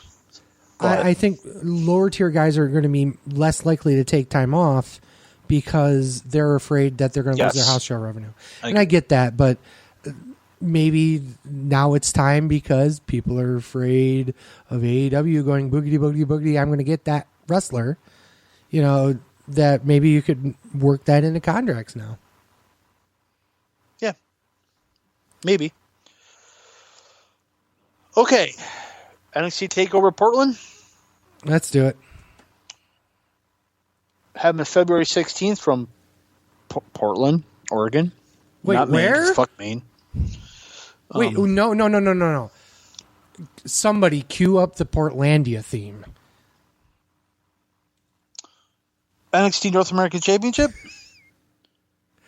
I think lower tier guys are going to be less likely to take time off because they're afraid that they're going to lose their house show revenue. And I get that, but maybe now it's time because people are afraid of AEW going boogity, boogity, boogity. I'm going to get that wrestler. You know, that maybe you could work that into contracts now. Yeah. Maybe. Okay. NXT TakeOver Portland. Let's do it. Having February 16th from Portland, Oregon. Wait, not where? Maine. Fuck Maine. Wait, no. Somebody cue up the Portlandia theme. NXT North American Championship.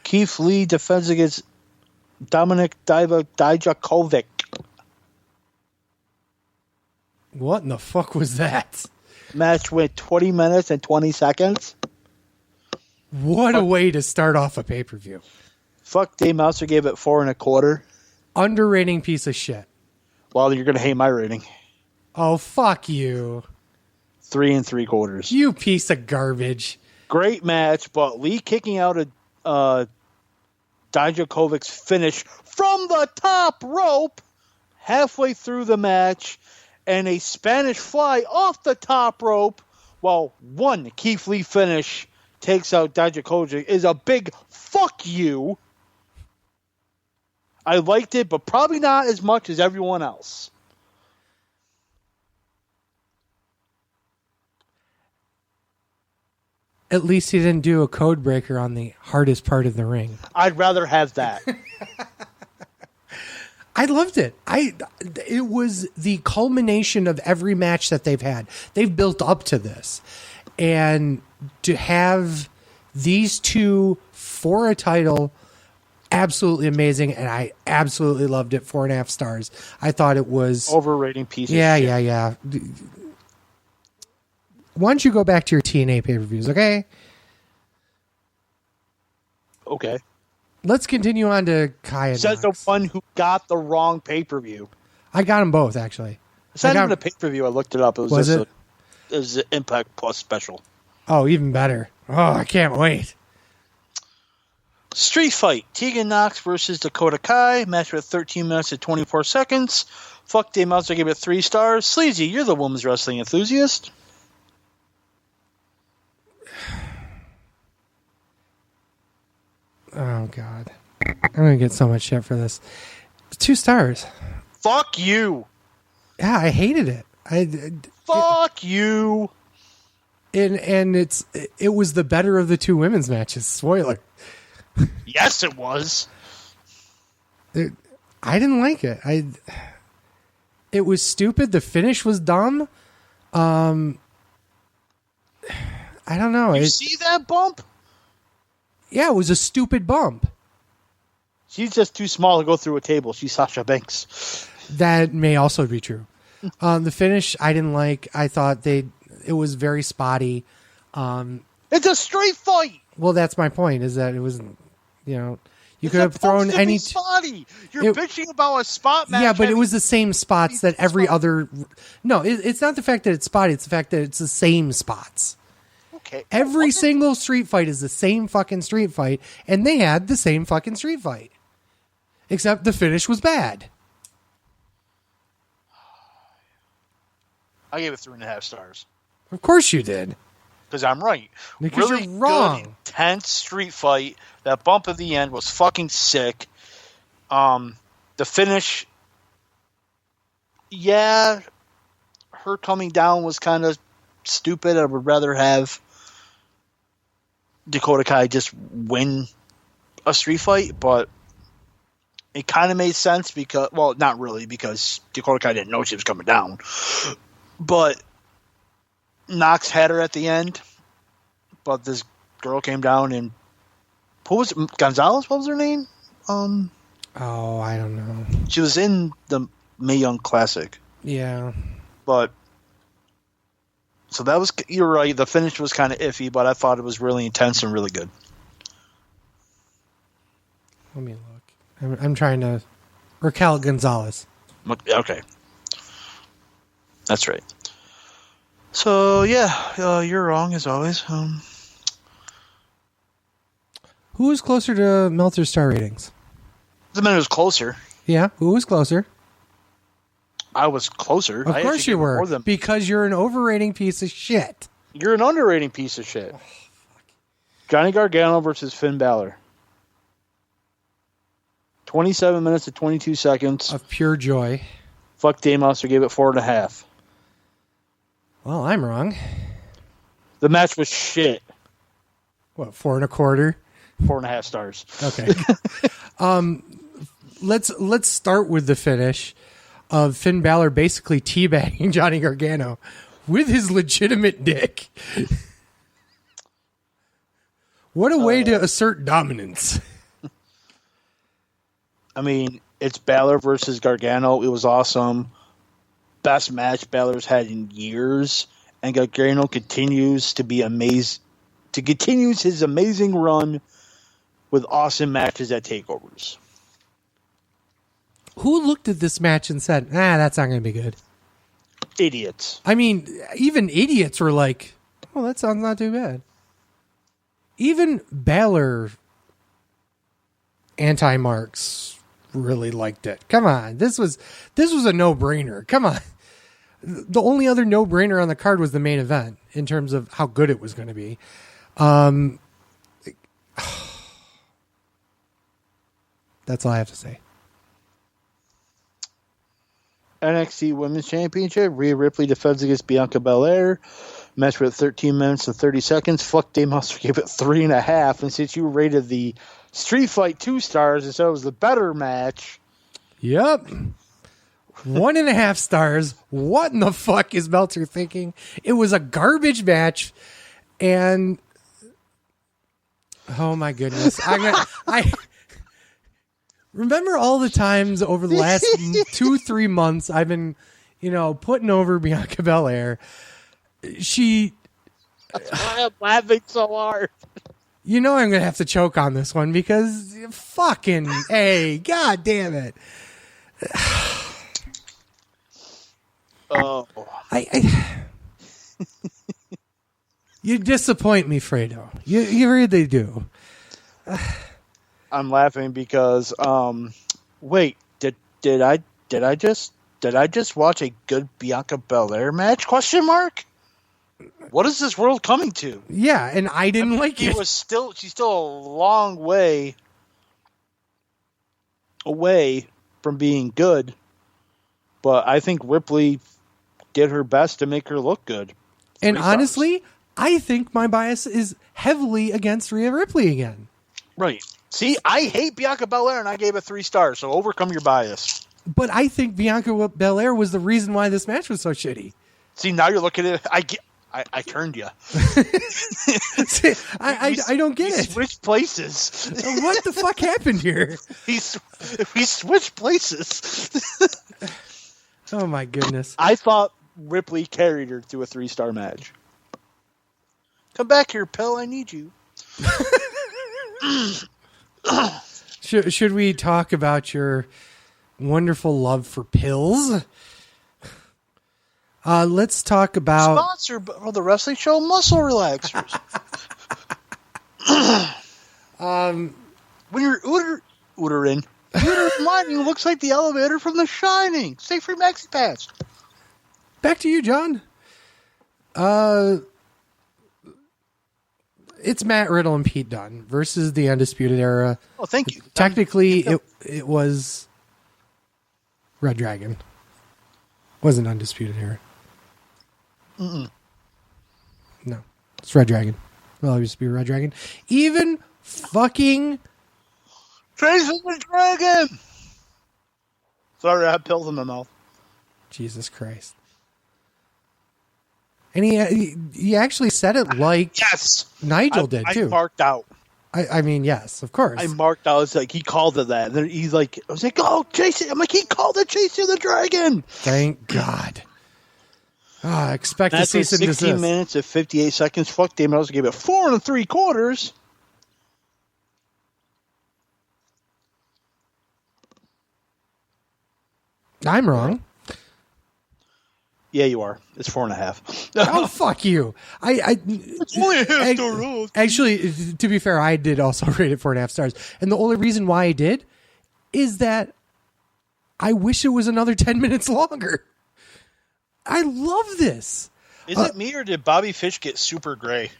Keith Lee defends against Dominic Dijakovic. What in the fuck was that? Match went 20 minutes and 20 seconds. What a way to start off a pay-per-view. Fuck, Dave Meltzer gave it 4 1/4. Underrating piece of shit. Well, you're going to hate my rating. Oh, fuck you. 3 3/4. You piece of garbage. Great match, but Lee kicking out a Dijakovic's finish from the top rope halfway through the match, and a Spanish fly off the top rope, while one Keith Lee finish takes out Dijakovic is a big fuck you. I liked it, but probably not as much as everyone else. At least he didn't do a code breaker on the hardest part of the ring. I'd rather have that. I loved it. It was the culmination of every match that they've had. They've built up to this. And to have these two for a title, absolutely amazing. And I absolutely loved it. 4.5 stars. I thought it was... Overrating piece of shit. Yeah. Why don't you go back to your TNA pay-per-views, okay? Okay. Let's continue on to Kai and Says Knox. the one who got the wrong pay-per-view. I got them both, actually. It's not even a pay-per-view. I looked it up. It Was it? It was an Impact Plus special. Oh, even better. Oh, I can't wait. Street Fight. Tegan Knox versus Dakota Kai. Match with 13 minutes and 24 seconds. Fuck, Dave Meltzer gave it 3 stars. Sleazy, you're the women's wrestling enthusiast. Oh, God. I'm going to get so much shit for this. 2 stars. Fuck you. Yeah, I hated it. Fuck you. And it was the better of the 2 women's matches. Spoiler. Yes, it was. I didn't like it. It was stupid. The finish was dumb. I don't know. You see that bump? Yeah, it was a stupid bump. She's just too small to go through a table. She's Sasha Banks. That may also be true. The finish I didn't like. I thought it was very spotty. It's a street fight. Well, that's my point. Is that it was, you could have thrown any spotty. You're bitching about a spot match. Yeah, but it was the same spots that every other. No, it's not the fact that it's spotty. It's the fact that it's the same spots. Okay. Every single street fight is the same fucking street fight, and they had the same fucking street fight, except the finish was bad. I gave it 3.5 stars. Of course you did. Because I'm right. Because really you're wrong. Good, intense street fight. That bump at the end was fucking sick. The finish, yeah, her coming down was kind of stupid. I would rather have Dakota Kai just win a street fight, but it kind of made sense because, well, not really, because Dakota Kai didn't know she was coming down. But Knox had her at the end, but this girl came down and who was it? Gonzalez? What was her name? Oh, I don't know. She was in the Mae Young Classic. Yeah. But so that was, you're right. The finish was kind of iffy, but I thought it was really intense and really good. Let me look. I'm trying to. Raquel Gonzalez. Okay. That's right. So, yeah, you're wrong as always. Who was closer to Meltzer's star ratings? The minute was closer. Yeah, who was closer? I was closer. Of course you were, because you're an overrating piece of shit. You're an underrating piece of shit. Oh, fuck. Johnny Gargano versus Finn Balor. 27 minutes and 22 seconds. Of pure joy. Fuck Dave Monster gave it 4.5. Well, I'm wrong. The match was shit. What, 4.25? 4.5 stars. Okay. Let's start with the finish of Finn Balor basically teabagging Johnny Gargano with his legitimate dick. What a way to assert dominance. I mean, it's Balor versus Gargano. It was awesome. Best match Balor's had in years, and Gargano continues to be continues his amazing run with awesome matches at takeovers. Who looked at this match and said, that's not going to be good? Idiots. I mean, even idiots were like, oh, that sounds not too bad. Even Balor anti-marks really liked it. Come on. This was a no-brainer. Come on. The only other no-brainer on the card was the main event in terms of how good it was going to be. That's all I have to say. NXT Women's Championship. Rhea Ripley defends against Bianca Belair. Match with 13 minutes and 30 seconds. Fuck Dave Monster gave it 3.5. And since you rated the Street Fight 2 stars and said it was the better match. Yep. 1.5 stars. What in the fuck is Meltzer thinking? It was a garbage match. And oh my goodness. I remember all the times over the last 2-3 months I've been, putting over Bianca Belair. That's why I'm laughing so hard. I'm going to have to choke on this one because fucking hey, god damn it. Oh. You disappoint me, Fredo. You really do. I'm laughing because wait, did I just watch a good Bianca Belair match? Question mark? What is this world coming to? Yeah, and I didn't like it. She's still a long way away from being good, but I think Ripley did her best to make her look good. And honestly, I think my bias is heavily against Rhea Ripley again. Right. See, I hate Bianca Belair, and I gave it 3 stars, so overcome your bias. But I think Bianca Belair was the reason why this match was so shitty. See, now you're looking at it. I turned you. See, I don't get it. Switched places. What the fuck happened here? We switched places. Oh my goodness. I thought Ripley carried her to a 3-star match. Come back here, Pill. I need you. Should we talk about your wonderful love for pills? Let's talk about Sponsored by the wrestling show Muscle Relaxers. When you're uterine lining looks like the elevator from The Shining. Stay free Maxi Pass. back to you, John. It's Matt Riddle and Pete Dunne versus the Undisputed Era. Oh, thank you. Technically, it was Red Dragon. Wasn't Undisputed Era. No, it's Red Dragon. Well, it used to be Red Dragon. Even fucking Chasing the Dragon. Sorry, I had pills in my mouth. Jesus Christ. And he actually said it like Yes, Nigel did too. I marked out. I mean, yes, of course. I marked out. It's like he called it that. And then he's like, I was like, oh, chasing. I'm like, he called it Chasing the Dragon. Thank God. Expect to That's cease and 16 desist. minutes and 58 seconds. Fuck, Damon. I also gave it 4 3/4. I'm wrong. Yeah, you are. It's 4.5. Oh, fuck you. It's only a half star roll. Actually, to be fair, I did also rate it 4.5 stars. And the only reason why I did is that I wish it was another 10 minutes longer. I love this. Is it me or did Bobby Fish get super gray?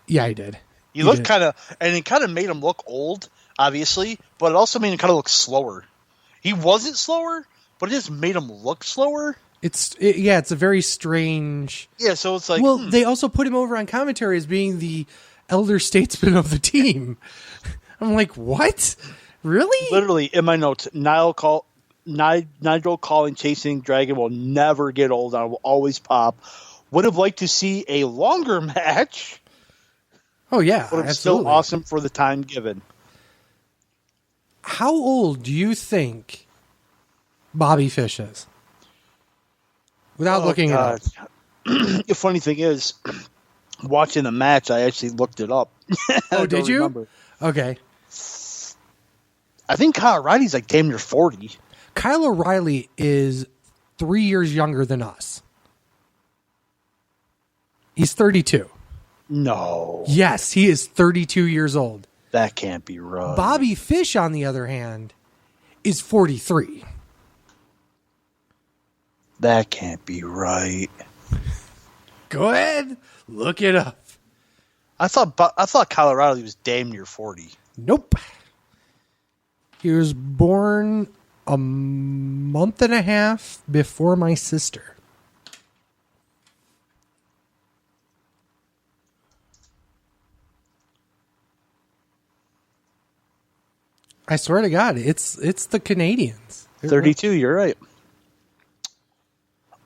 Yeah, I did. He looked kind of, and it kind of made him look old, obviously, but it also made him kind of look slower. He wasn't slower, but it just made him look slower. It's a very strange. Yeah, so it's like. Well, they also put him over on commentary as being the elder statesman of the team. I'm like, what? Really? Literally, in my notes, Nigel calling Chasing Dragon will never get old. I will always pop. Would have liked to see a longer match. Oh, yeah. But it's absolutely. still awesome for the time given. How old do you think Bobby Fish is? Without looking it up. The funny thing is, watching the match, I actually looked it up. Oh, did you? Remember. Okay. I think Kyle O'Reilly's like damn near 40. Kyle O'Reilly is 3 years younger than us. He's 32. No. Yes, he is 32 years old. That can't be right. Bobby Fish, on the other hand, is 43. That can't be right. Go ahead. Look it up. I thought Kyle O'Reilly was damn near 40. Nope. He was born a month and a half before my sister. I swear to God, it's the Canadians. 32, you're right.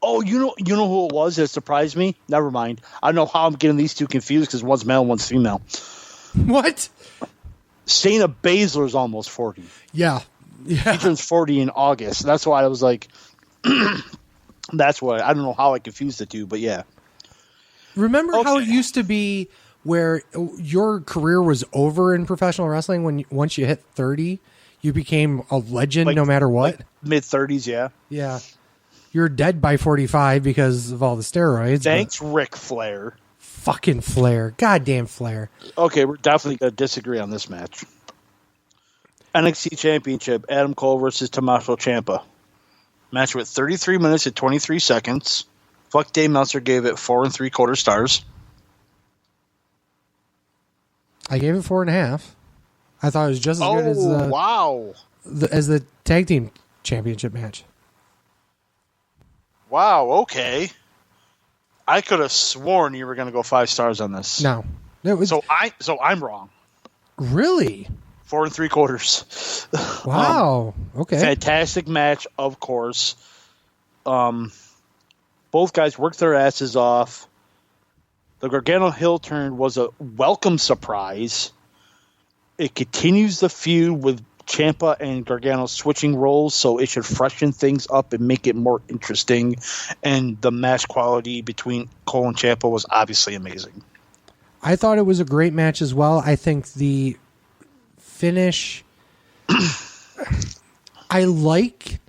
Oh, you know who it was that surprised me? Never mind. I don't know how I'm getting these two confused because one's male, one's female. What? Shayna Baszler is almost 40. Yeah. She turns 40 in August. That's why I was like, that's why. I don't know how I confused the two, but yeah. Remember how it used to be where your career was over in professional wrestling once you hit 30, you became a legend no matter what? Like mid-30s, yeah. Yeah. You're dead by 45 because of all the steroids. Thanks, Ric Flair. Fucking Flair. Goddamn Flair. Okay, we're definitely going to disagree on this match. NXT Championship, Adam Cole versus Tommaso Ciampa. Match with 33 minutes and 23 seconds. Fuck Dave Meltzer gave it 4 3/4 stars. I gave it 4.5. I thought it was just as good as wow. as the tag team championship match. Wow, okay. I could have sworn you were going to go 5 stars on this. No. It was, So I'm wrong. really? 4 3/4. Wow. Okay. Fantastic match, of course. Both guys worked their asses off. The Gargano heel turn was a welcome surprise. It continues the feud with Ciampa and Gargano switching roles, so it should freshen things up and make it more interesting. And the match quality between Cole and Ciampa was obviously amazing. I thought it was a great match as well. I think the finish, I like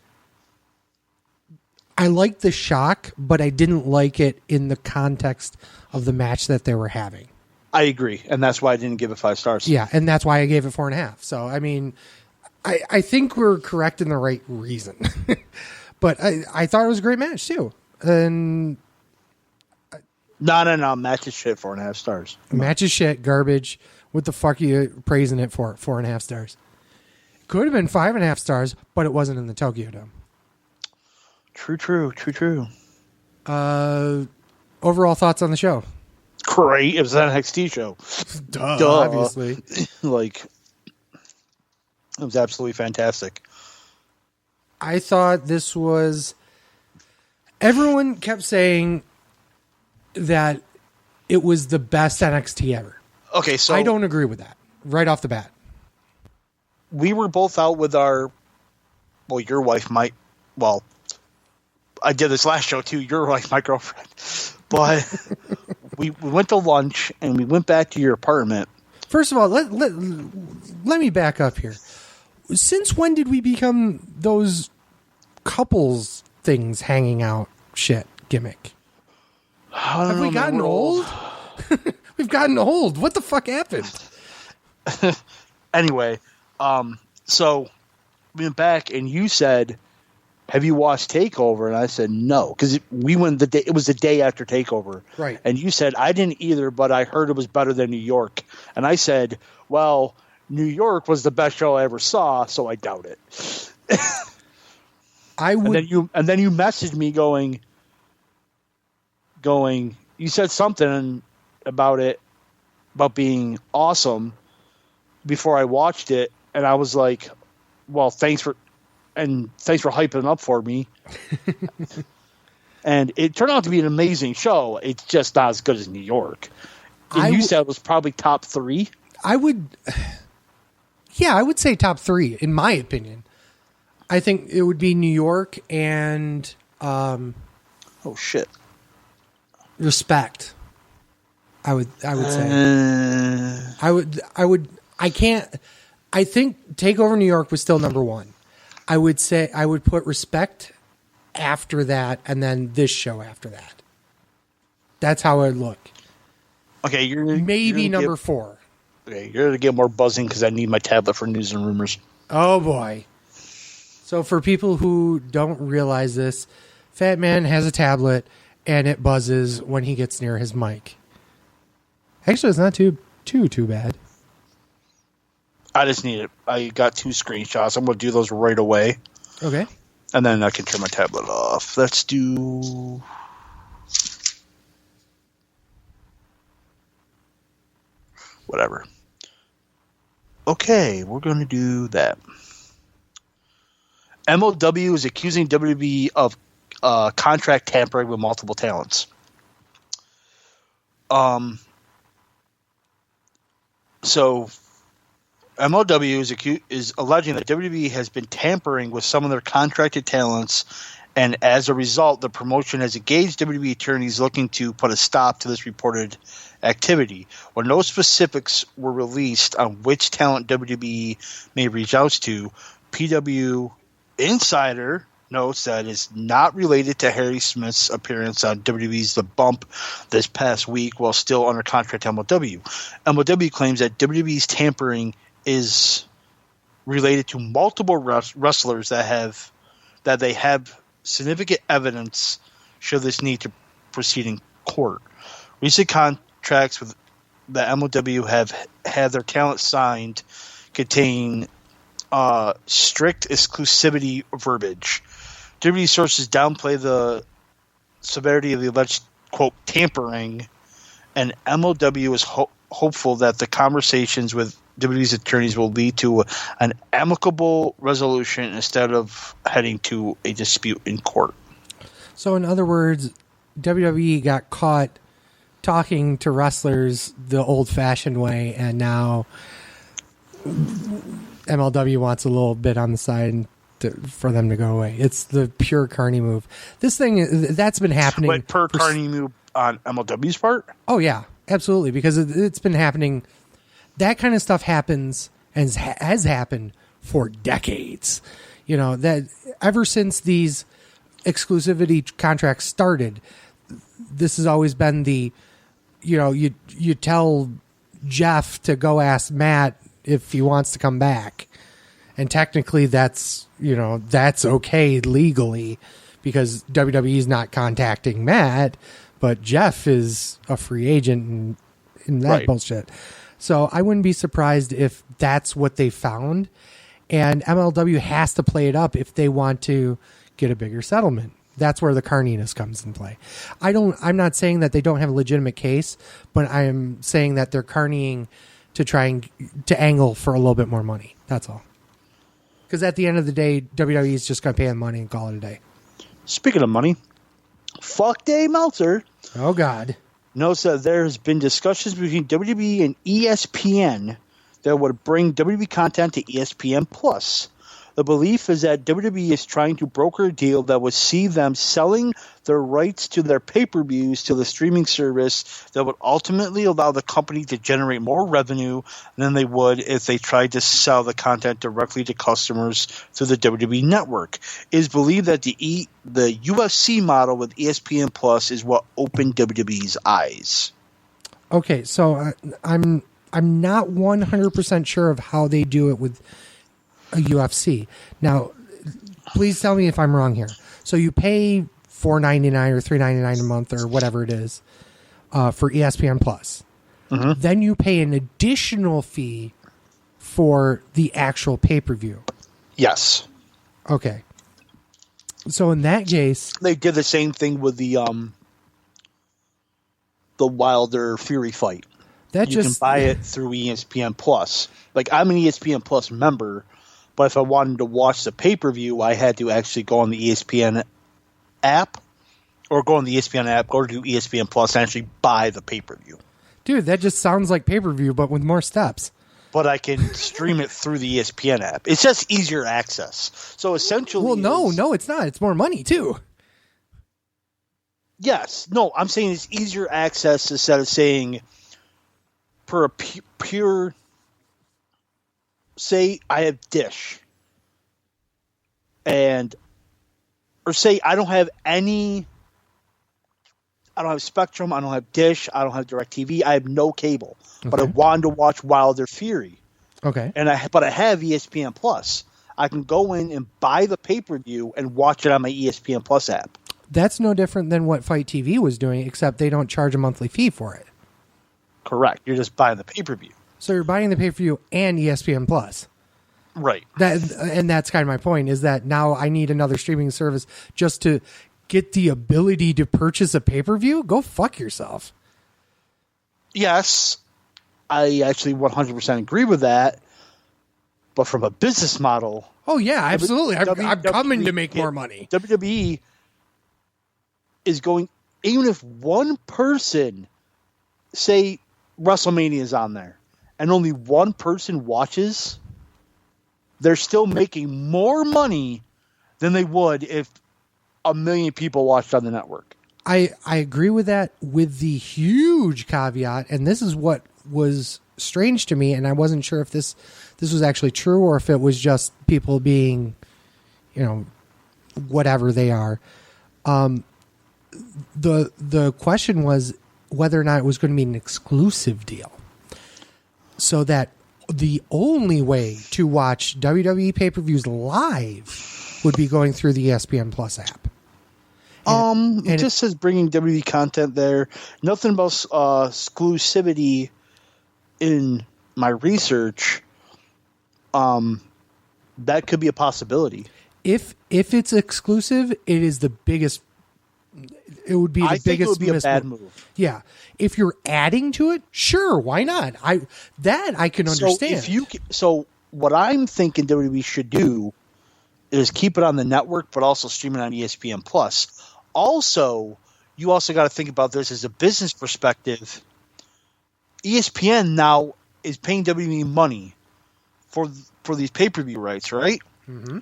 the shock, but I didn't like it in the context of the match that they were having. I agree, and that's why I didn't give it 5 stars. Yeah, and that's why I gave it 4.5. So, I mean, I think we're correct in the right reason. But I thought it was a great match, too. And No. Match is shit, 4.5 stars. match is shit, garbage. What the fuck are you praising it for? 4.5 stars. Could have been 5.5 stars, but it wasn't in the Tokyo Dome. True. Overall thoughts on the show? Great. It was an NXT show. Duh. Obviously. Like, it was absolutely fantastic. I thought this was... Everyone kept saying that it was the best NXT ever. Okay, so... I don't agree with that right off the bat. We were both out with our... Well, your wife might... Well, I did this last show, too. Your wife, my girlfriend. But we went to lunch, and we went back to your apartment. First of all, let me back up here. Since when did we become those couples things hanging out shit gimmick? Have we gotten old? We've gotten old. What the fuck happened? Anyway, so we went back, and you said, "Have you watched TakeOver?" And I said, "No," because we went the day. It was the day after TakeOver, right? And you said, "I didn't either, but I heard it was better than New York." And I said, "Well, New York was the best show I ever saw, so I doubt it." I would. And then you messaged me going. You said something about it, about being awesome, before I watched it, and I was like, "Well, thanks for hyping it up for me." And it turned out to be an amazing show. It's just not as good as New York. And you said it was probably top 3. I would say top 3 in my opinion. I think it would be New York and oh shit, Respect. I would say I think TakeOver New York was still number 1. I would say I would put Respect after that, and then this show after that. That's how it would look. Okay, you're number 4. Okay, you're gonna get more buzzing because I need my tablet for news and rumors. Oh boy! So for people who don't realize this, Fat Man has a tablet and it buzzes when he gets near his mic. Actually, it's not too bad. I just need it. I got 2 screenshots. I'm going to do those right away. Okay. And then I can turn my tablet off. Let's do... whatever. Okay, we're going to do that. MLW is accusing WWE of contract tampering with multiple talents. So... MLW is alleging that WWE has been tampering with some of their contracted talents, and as a result, the promotion has engaged WWE attorneys looking to put a stop to this reported activity. While no specifics were released on which talent WWE may reach out to, PW Insider notes that is not related to Harry Smith's appearance on WWE's The Bump this past week while still under contract to MLW. MLW claims that WWE's tampering is related to multiple wrestlers that they have significant evidence show this need to proceed in court. Recent contracts with the MLW have had their talent signed contain strict exclusivity verbiage. WWE sources downplay the severity of the alleged, quote, tampering, and MLW is hopeful that the conversations with WWE's attorneys will lead to an amicable resolution instead of heading to a dispute in court. So, in other words, WWE got caught talking to wrestlers the old-fashioned way, and now MLW wants a little bit on the side for them to go away. It's the pure Carney move. This thing, that's been happening. But per Carney move on MLW's part? Oh, yeah, absolutely. Because it's been happening. That kind of stuff happens and has happened for decades. You know, that ever since these exclusivity contracts started, this has always been the, you know, you tell Jeff to go ask Matt if he wants to come back. And technically that's, you know, that's okay legally because WWE is not contacting Matt, but Jeff is a free agent and that bullshit. So I wouldn't be surprised if that's what they found. And MLW has to play it up if they want to get a bigger settlement. That's where the carniness comes in play. I'm not saying that they don't have a legitimate case, but I am saying that they're carnying to try and to angle for a little bit more money. That's all. Because at the end of the day, WWE is just going to pay them money and call it a day. Speaking of money, fuck Dave Meltzer. Oh, God. Notes that there has been discussions between WWE and ESPN that would bring WWE content to ESPN Plus. The belief is that WWE is trying to broker a deal that would see them selling their rights to their pay-per-views to the streaming service that would ultimately allow the company to generate more revenue than they would if they tried to sell the content directly to customers through the WWE network. It is believed that the UFC model with ESPN Plus is what opened WWE's eyes. Okay, so I'm not 100% sure of how they do it with a UFC. Now, please tell me if I'm wrong here. So you pay $4.99 or $3.99 a month or whatever it is for ESPN Plus. Mm-hmm. Then you pay an additional fee for the actual pay-per-view. Yes. Okay. So in that case, they did the same thing with the Wilder Fury fight. You can buy it through ESPN Plus. Like, I'm an ESPN Plus member, but if I wanted to watch the pay-per-view, I had to actually go on the ESPN app or go on the ESPN app, go to ESPN Plus, and actually buy the pay-per-view. Dude, that just sounds like pay-per-view, but with more steps. But I can stream it through the ESPN app. It's just easier access. So essentially... Well, no, it's not. It's more money, too. Yes. No, I'm saying it's easier access instead of saying... For a pure, say I have Dish, or say I don't have Spectrum, I don't have Dish, I don't have DirecTV, I have no cable, but I wanted to watch Wilder Fury. Okay. But I have ESPN Plus. I can go in and buy the pay-per-view and watch it on my ESPN Plus app. That's no different than what Fight TV was doing, except they don't charge a monthly fee for it. Correct. You're just buying the pay-per-view. So you're buying the pay-per-view and ESPN Plus. Right. And that's kind of my point, is that now I need another streaming service just to get the ability to purchase a pay-per-view? Go fuck yourself. Yes, I actually 100% agree with that. But from a business model... Oh, yeah, absolutely. I'm coming to make more money. WWE is going... Even if one person, say... WrestleMania is on there and only one person watches, they're still making more money than they would if 1 million people watched on the network. I agree with that, with the huge caveat, and this is what was strange to me, and I wasn't sure if this was actually true or if it was just people being, you know, whatever they are. The question was whether or not it was going to be an exclusive deal, so that the only way to watch WWE pay-per-views live would be going through the ESPN Plus app. And it just says bringing WWE content there. Nothing about exclusivity in my research. That could be a possibility. If it's exclusive, it is the biggest. It would be the biggest. It would be a bad move. Yeah, if you're adding to it, sure, why not? I can understand. So what I'm thinking WWE should do is keep it on the network, but also stream it on ESPN Plus. Also, you also got to think about this as a business perspective. ESPN now is paying WWE money for these pay-per-view rights, right? Mm-hmm.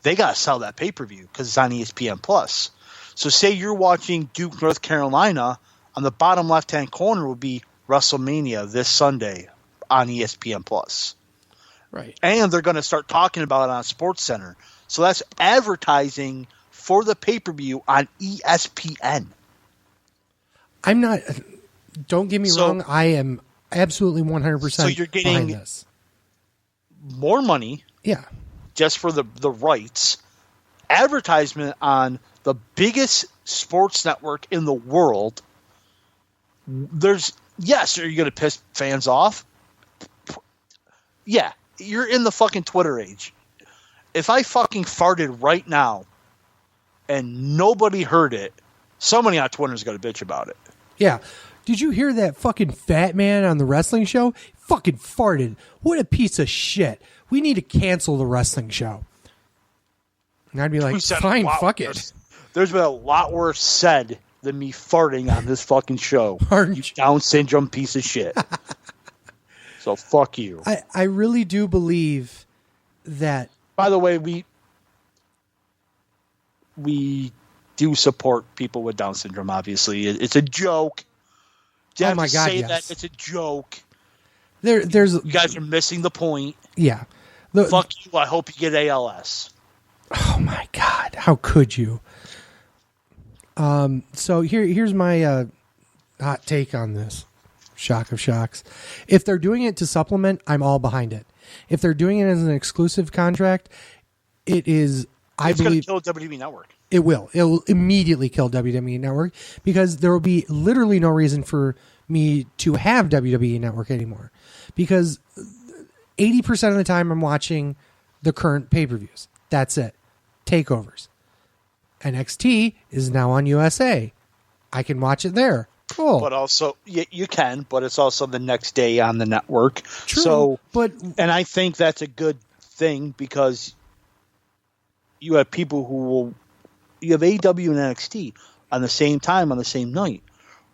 They got to sell that pay-per-view because it's on ESPN Plus. So say you're watching Duke, North Carolina, on the bottom left-hand corner would be WrestleMania this Sunday on ESPN Plus. Right. And they're going to start talking about it on SportsCenter. So that's advertising for the pay-per-view on ESPN. I'm not. Don't get me wrong. I am absolutely 100%. So you're getting behind this. More money, Yeah. just for the rights, advertisement on the biggest sports network in the world. Are you going to piss fans off? Yeah, you're in the fucking Twitter age. If I fucking farted right now and nobody heard it, somebody on Twitter is going to bitch about it. Yeah. Did you hear that fucking fat man on the wrestling show? Fucking farted. What a piece of shit. We need to cancel the wrestling show. And I'd be like, fine, fuck it. There's been a lot worse said than me farting on this fucking show. You Down syndrome piece of shit. So fuck you. I really do believe that. By the way, we do support people with Down syndrome, obviously. It's a joke. Oh my God, yes. That it's a joke. There's you guys are missing the point. Yeah. Fuck you. I hope you get ALS. Oh my God. How could you? So here's my hot take on this. Shock of shocks. If they're doing it to supplement, I'm all behind it. If they're doing it as an exclusive contract, it is, I believe, it's going to kill WWE Network. It will. It will immediately kill WWE Network because there will be literally no reason for me to have WWE Network anymore. Because 80% of the time I'm watching the current pay-per-views. That's it. Takeovers. NXT is now on USA. I can watch it there. Cool. But also, you can, but it's also the next day on the network. True, and I think that's a good thing because you have people you have AEW and NXT on the same time on the same night.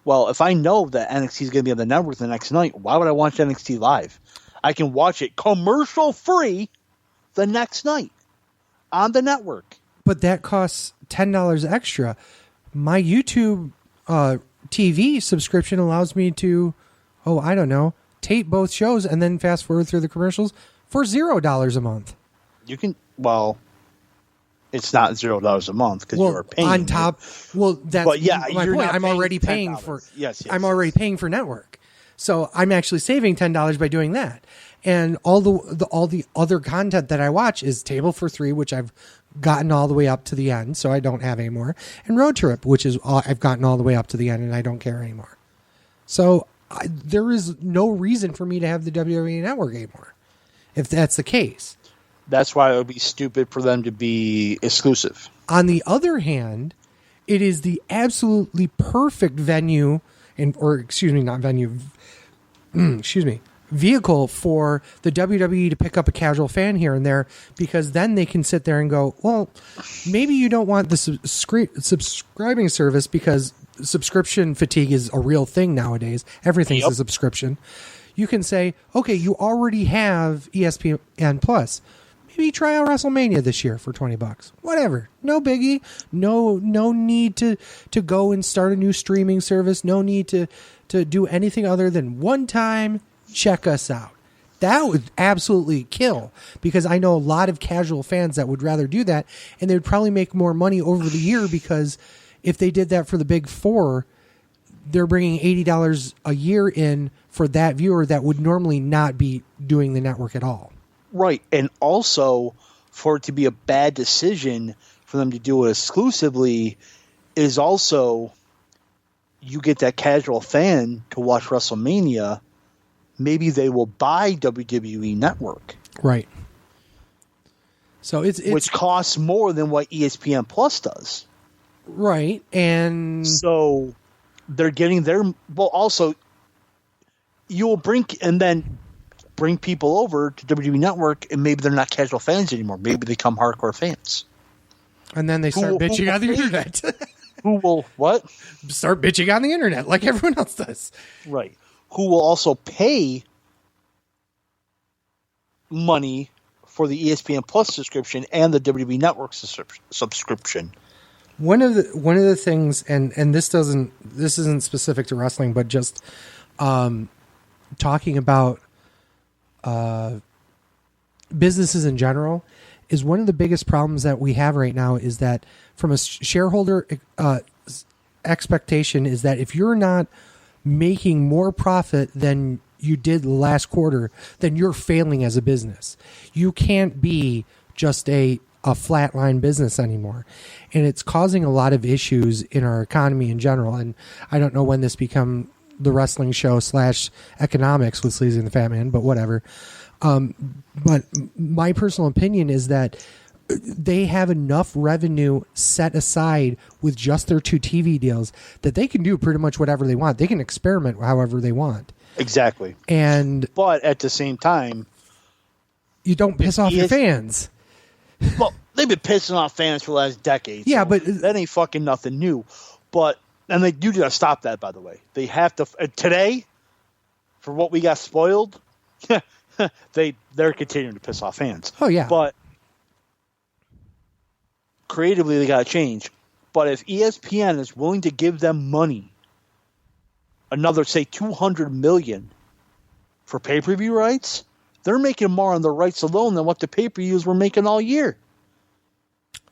Well, if I know that NXT is going to be on the network the next night, why would I watch NXT live? I can watch it commercial free the next night on the network. But that costs $10 extra. My YouTube TV subscription allows me to, tape both shows and then fast forward through the commercials for $0 a month. You can, it's not $0 a month because you are paying on top. That's my point. I'm already paying for. Yes. I'm already paying for network, so I'm actually saving $10 by doing that. And all the other content that I watch is Table for Three, which I've gotten all the way up to the end, so I don't have anymore, and Road Trip, which is I've gotten all the way up to the end, and I don't care anymore. So there is no reason for me to have the WWE Network anymore, if that's the case. That's why it would be stupid for them to be exclusive. On the other hand, it is the absolutely perfect vehicle for the WWE to pick up a casual fan here and there, because then they can sit there and go, well, maybe you don't want the subscribing service because subscription fatigue is a real thing nowadays. Everything's a subscription. You can say, okay, you already have ESPN Plus. Maybe try out WrestleMania this year for $20. Whatever. No biggie. No need to go and start a new streaming service. No need to do anything other than one time, check us out. That would absolutely kill, because I know a lot of casual fans that would rather do that, and they would probably make more money over the year, because if they did that for the big four, they're bringing $80 a year in for that viewer that would normally not be doing the network at all. Right, and also for it to be a bad decision for them to do it exclusively is also you get that casual fan to watch WrestleMania. Maybe they will buy WWE Network. Right. So it's which costs more than what ESPN Plus does. Right, and so they're getting their also you'll bring people over to WWE Network, and maybe they're not casual fans anymore. Maybe they become hardcore fans. And then they start bitching on the internet. Who will what? Start bitching on the internet like everyone else does. Right. Who will also pay money for the ESPN Plus subscription and the WWE Network subscription. One of the things, and this isn't specific to wrestling, but just talking about businesses in general, is one of the biggest problems that we have right now is that from a shareholder expectation is that if you're not making more profit than you did last quarter, then you're failing as a business. You can't be just a flatline business anymore. And it's causing a lot of issues in our economy in general. And I don't know when this become the wrestling show / economics with Sleazy and the Fat Man, but whatever. But my personal opinion is that they have enough revenue set aside with just their 2 TV deals that they can do pretty much whatever they want. They can experiment however they want. Exactly. But at the same time, you don't piss off your fans. Well, they've been pissing off fans for the last decade. Yeah, so but that ain't fucking nothing new. And they do gotta stop that, by the way. They have to today, for what we got spoiled. They're continuing to piss off fans. Oh yeah, but creatively they got to change. But if ESPN is willing to give them money, another say $200 million for pay-per-view rights, they're making more on the rights alone than what the pay-per-views were making all year.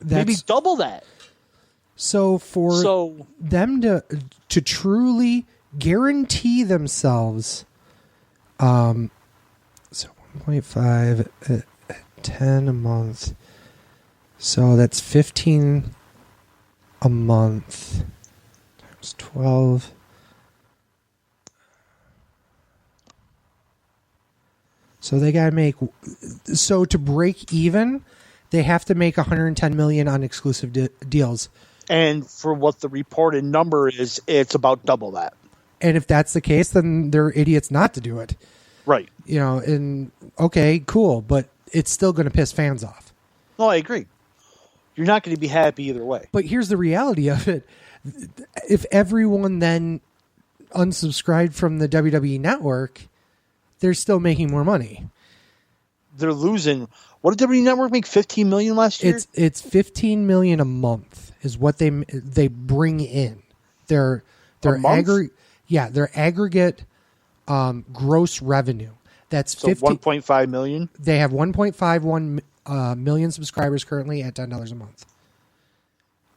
Maybe double that. So for them to truly guarantee themselves, so 1.5 at 10 a month. So that's 15 a month times 12. So they got to make, so to break even, they have to make $110 million on exclusive deals. And for what the reported number is, it's about double that. And if that's the case, then they're idiots not to do it. Right. You know, and okay, cool, but it's still going to piss fans off. No, I agree. You're not going to be happy either way. But here's the reality of it. If everyone then unsubscribed from the WWE Network, they're still making more money. They're losing. What did WWE Network make? $15 million last year? It's $15 million a month is what they bring in. Their aggregate gross revenue. That's so 1.5 million. They have 1.51 million subscribers currently at $10 a month,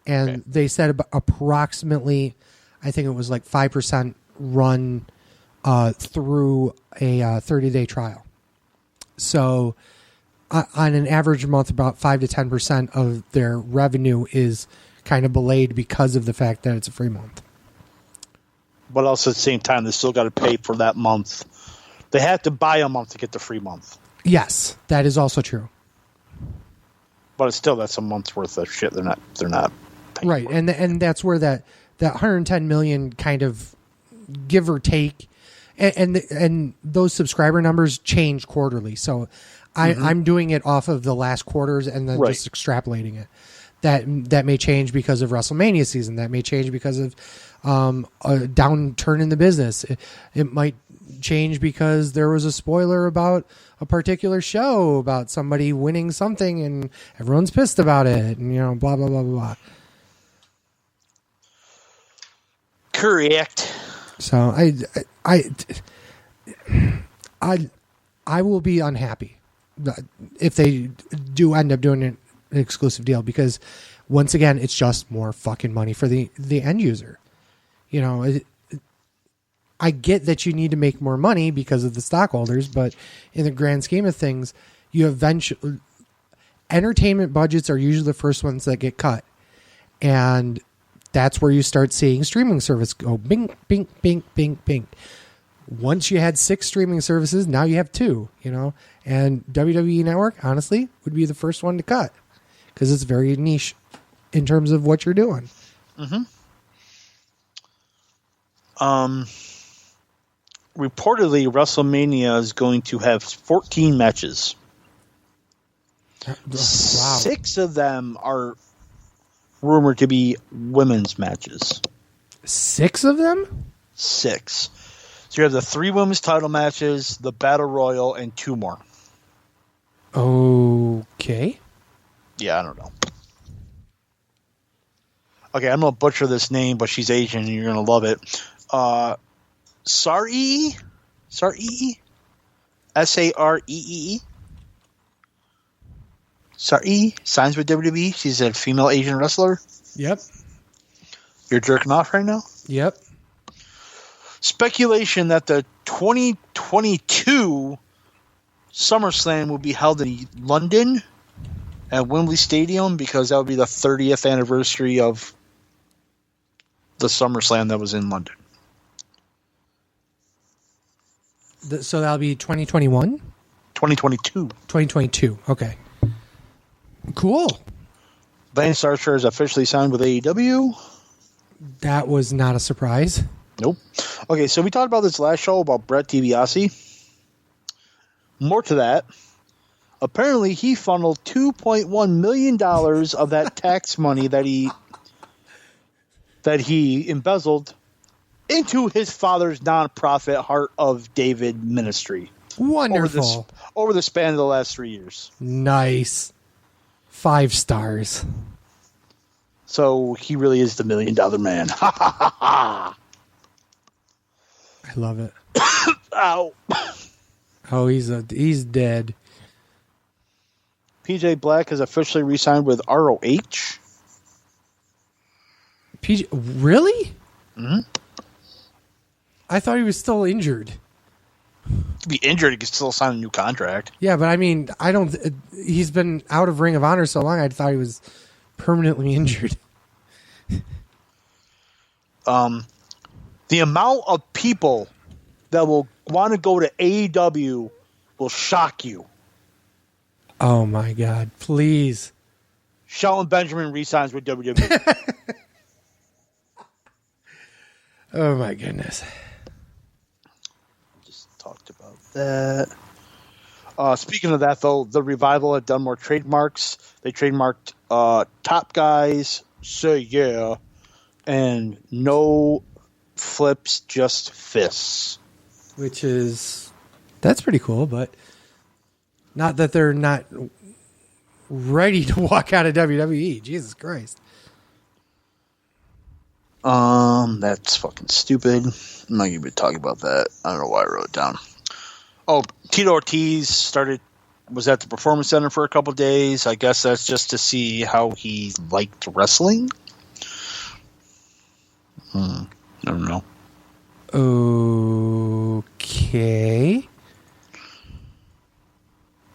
and okay. They said about approximately, I think it was like 5% run through a 30-day trial. So on an average month, about 5 to 10% of their revenue is kind of belayed because of the fact that it's a free month. But also at the same time, they still got to pay for that month. They have to buy a month to get the free month. Yes, that is also true. But it's still, that's a month's worth of shit. They're not paying right, for. And that's where that 110 million kind of give or take, and those subscriber numbers change quarterly. So I'm doing it off of the last quarters and then just extrapolating it. That may change because of WrestleMania season. That may change because of a downturn in the business. It might change because there was a spoiler about a particular show about somebody winning something and everyone's pissed about it, and blah blah blah blah. Correct. So I will be unhappy if they do end up doing an exclusive deal, because once again, it's just more fucking money for the end user. I get that you need to make more money because of the stockholders, but in the grand scheme of things, entertainment budgets are usually the first ones that get cut. And that's where you start seeing streaming service go bing, bing, bing, bing, bing. Once you had 6 streaming services, now you have 2, and WWE Network, honestly, would be the first one to cut because it's very niche in terms of what you're doing. Mm-hmm. Reportedly, WrestleMania is going to have 14 matches. Wow. 6 of them are rumored to be women's matches. 6 of them? 6. So you have the 3 women's title matches, the Battle Royal, and 2 more. Okay. Yeah, I don't know. Okay, I'm going to butcher this name, but she's Asian and you're going to love it. Saree? Saree? Saree? Saree? Signs with WWE. She's a female Asian wrestler. Yep. You're jerking off right now? Yep. Speculation that the 2022 SummerSlam will be held in London at Wembley Stadium because that would be the 30th anniversary of the SummerSlam that was in London. So that'll be 2021? 2022. 2022. Okay. Cool. Lance Archer is officially signed with AEW. That was not a surprise. Nope. Okay, so we talked about this last show about Brett DiBiase. More to that. Apparently, he funneled $2.1 million of that tax money that he embezzled into his father's nonprofit Heart of David ministry. Wonderful. Over the span of the last 3 years. Nice. 5 stars. So he really is the $1 million man. Ha ha ha ha. I love it. Ow. Oh, he's dead. PJ Black has officially re-signed with ROH. PJ, really? Mm-hmm. I thought he was still injured. To be injured, he could still sign a new contract. Yeah, but I mean, he's been out of Ring of Honor so long, I thought he was permanently injured. The amount of people that will want to go to AEW will shock you. Oh my God, please. Shelton Benjamin re-signs with WWE. Oh my goodness. Just talked about that. Speaking of that, though, the Revival had done more trademarks. They trademarked Top Guys, Say Yeah, and No Flips, Just Fists. That's pretty cool, but not that they're not ready to walk out of WWE. Jesus Christ. That's fucking stupid. I'm not going to be talking about that. I don't know why I wrote it down. Oh, Tito Ortiz was at the Performance Center for a couple of days. I guess that's just to see how he liked wrestling. I don't know. Okay.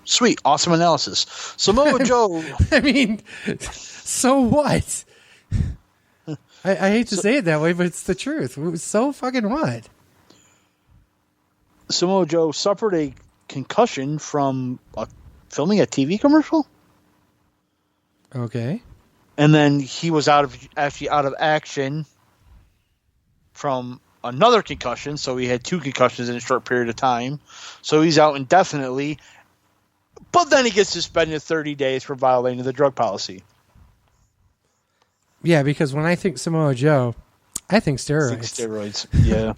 Sweet. Awesome analysis. Samoa Joe. I mean, so what? I hate to say it that way, but it's the truth. So fucking what? Samoa Joe suffered a concussion from filming a TV commercial. Okay. And then he was out of action from another concussion, so he had 2 concussions in a short period of time. So he's out indefinitely. But then he gets suspended 30 days for violating the drug policy. Yeah, because when I think Samoa Joe, I think steroids. Steroids, yeah.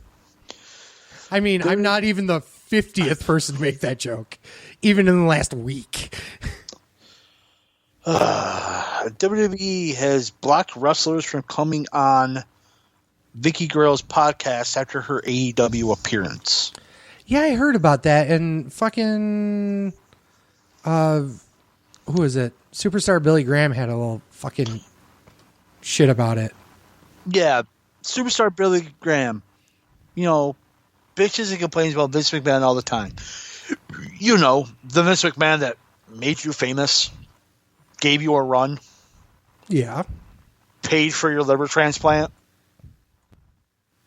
I mean, I'm not even the 50th person to make that joke, even in the last week. WWE has blocked wrestlers from coming on Vicky Guerrero's podcast after her AEW appearance. Yeah, I heard about that, and fucking, who is it? Superstar Billy Graham had a little fucking shit about it. Yeah, Superstar Billy Graham. You know, bitches and complains about Vince McMahon all the time. You know, the Vince McMahon that made you famous, gave you a run. Yeah. Paid for your liver transplant.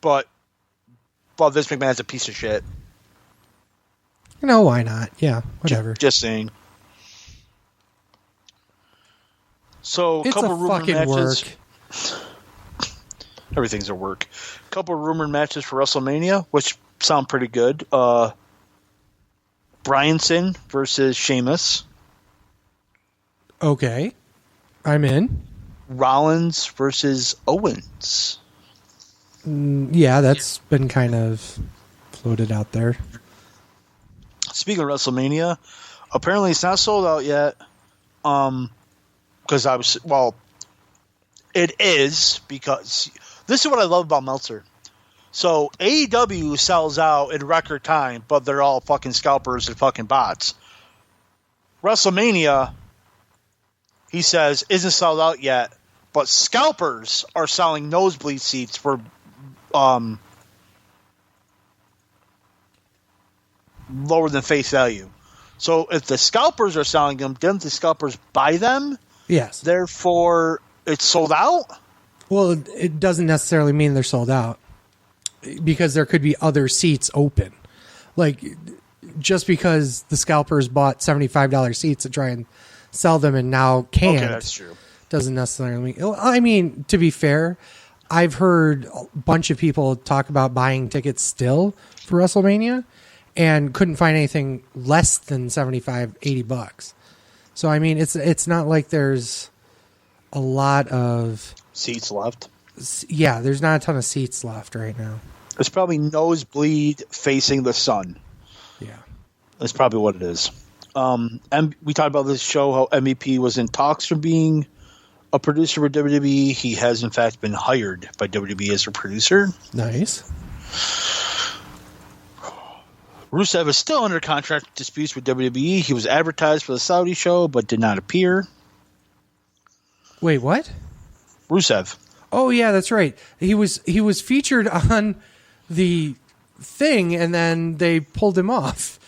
But Vince McMahon's a piece of shit. No, why not? Yeah, whatever. Just saying. So, it's couple a rumor fucking matches. work. Everything's a work. Couple rumored matches for WrestleMania, which sound pretty good. Bryanson versus Sheamus. Okay. I'm in. Rollins versus Owens. Yeah, that's been kind of floated out there. Speaking of WrestleMania, Apparently, it's not sold out yet. Because it is, because this is what I love about Meltzer. So AEW sells out in record time, but they're all fucking scalpers and fucking bots. WrestleMania, he says, isn't sold out yet, but scalpers are selling nosebleed seats for lower than face value. So if the scalpers are selling them, didn't the scalpers buy them? Yes. Therefore, it's sold out? Well, it doesn't necessarily mean they're sold out, because there could be other seats open. Like, just because the scalpers bought $75 seats to try and sell them and now can't, okay, that's true, doesn't necessarily mean... I mean, to be fair, I've heard a bunch of people talk about buying tickets still for WrestleMania and couldn't find anything less than $75-$80. So, I mean, it's not like there's a lot of... seats left? Yeah, there's not a ton of seats left right now. It's probably nosebleed facing the sun. Yeah. That's probably what it is. And we talked about this show, how MVP was in talks for being a producer for WWE. He has, in fact, been hired by WWE as a producer. Nice. Rusev is still under contract disputes with WWE. He was advertised for the Saudi show, but did not appear. Wait, what? Rusev. Oh yeah, that's right. He was featured on the thing, and then they pulled him off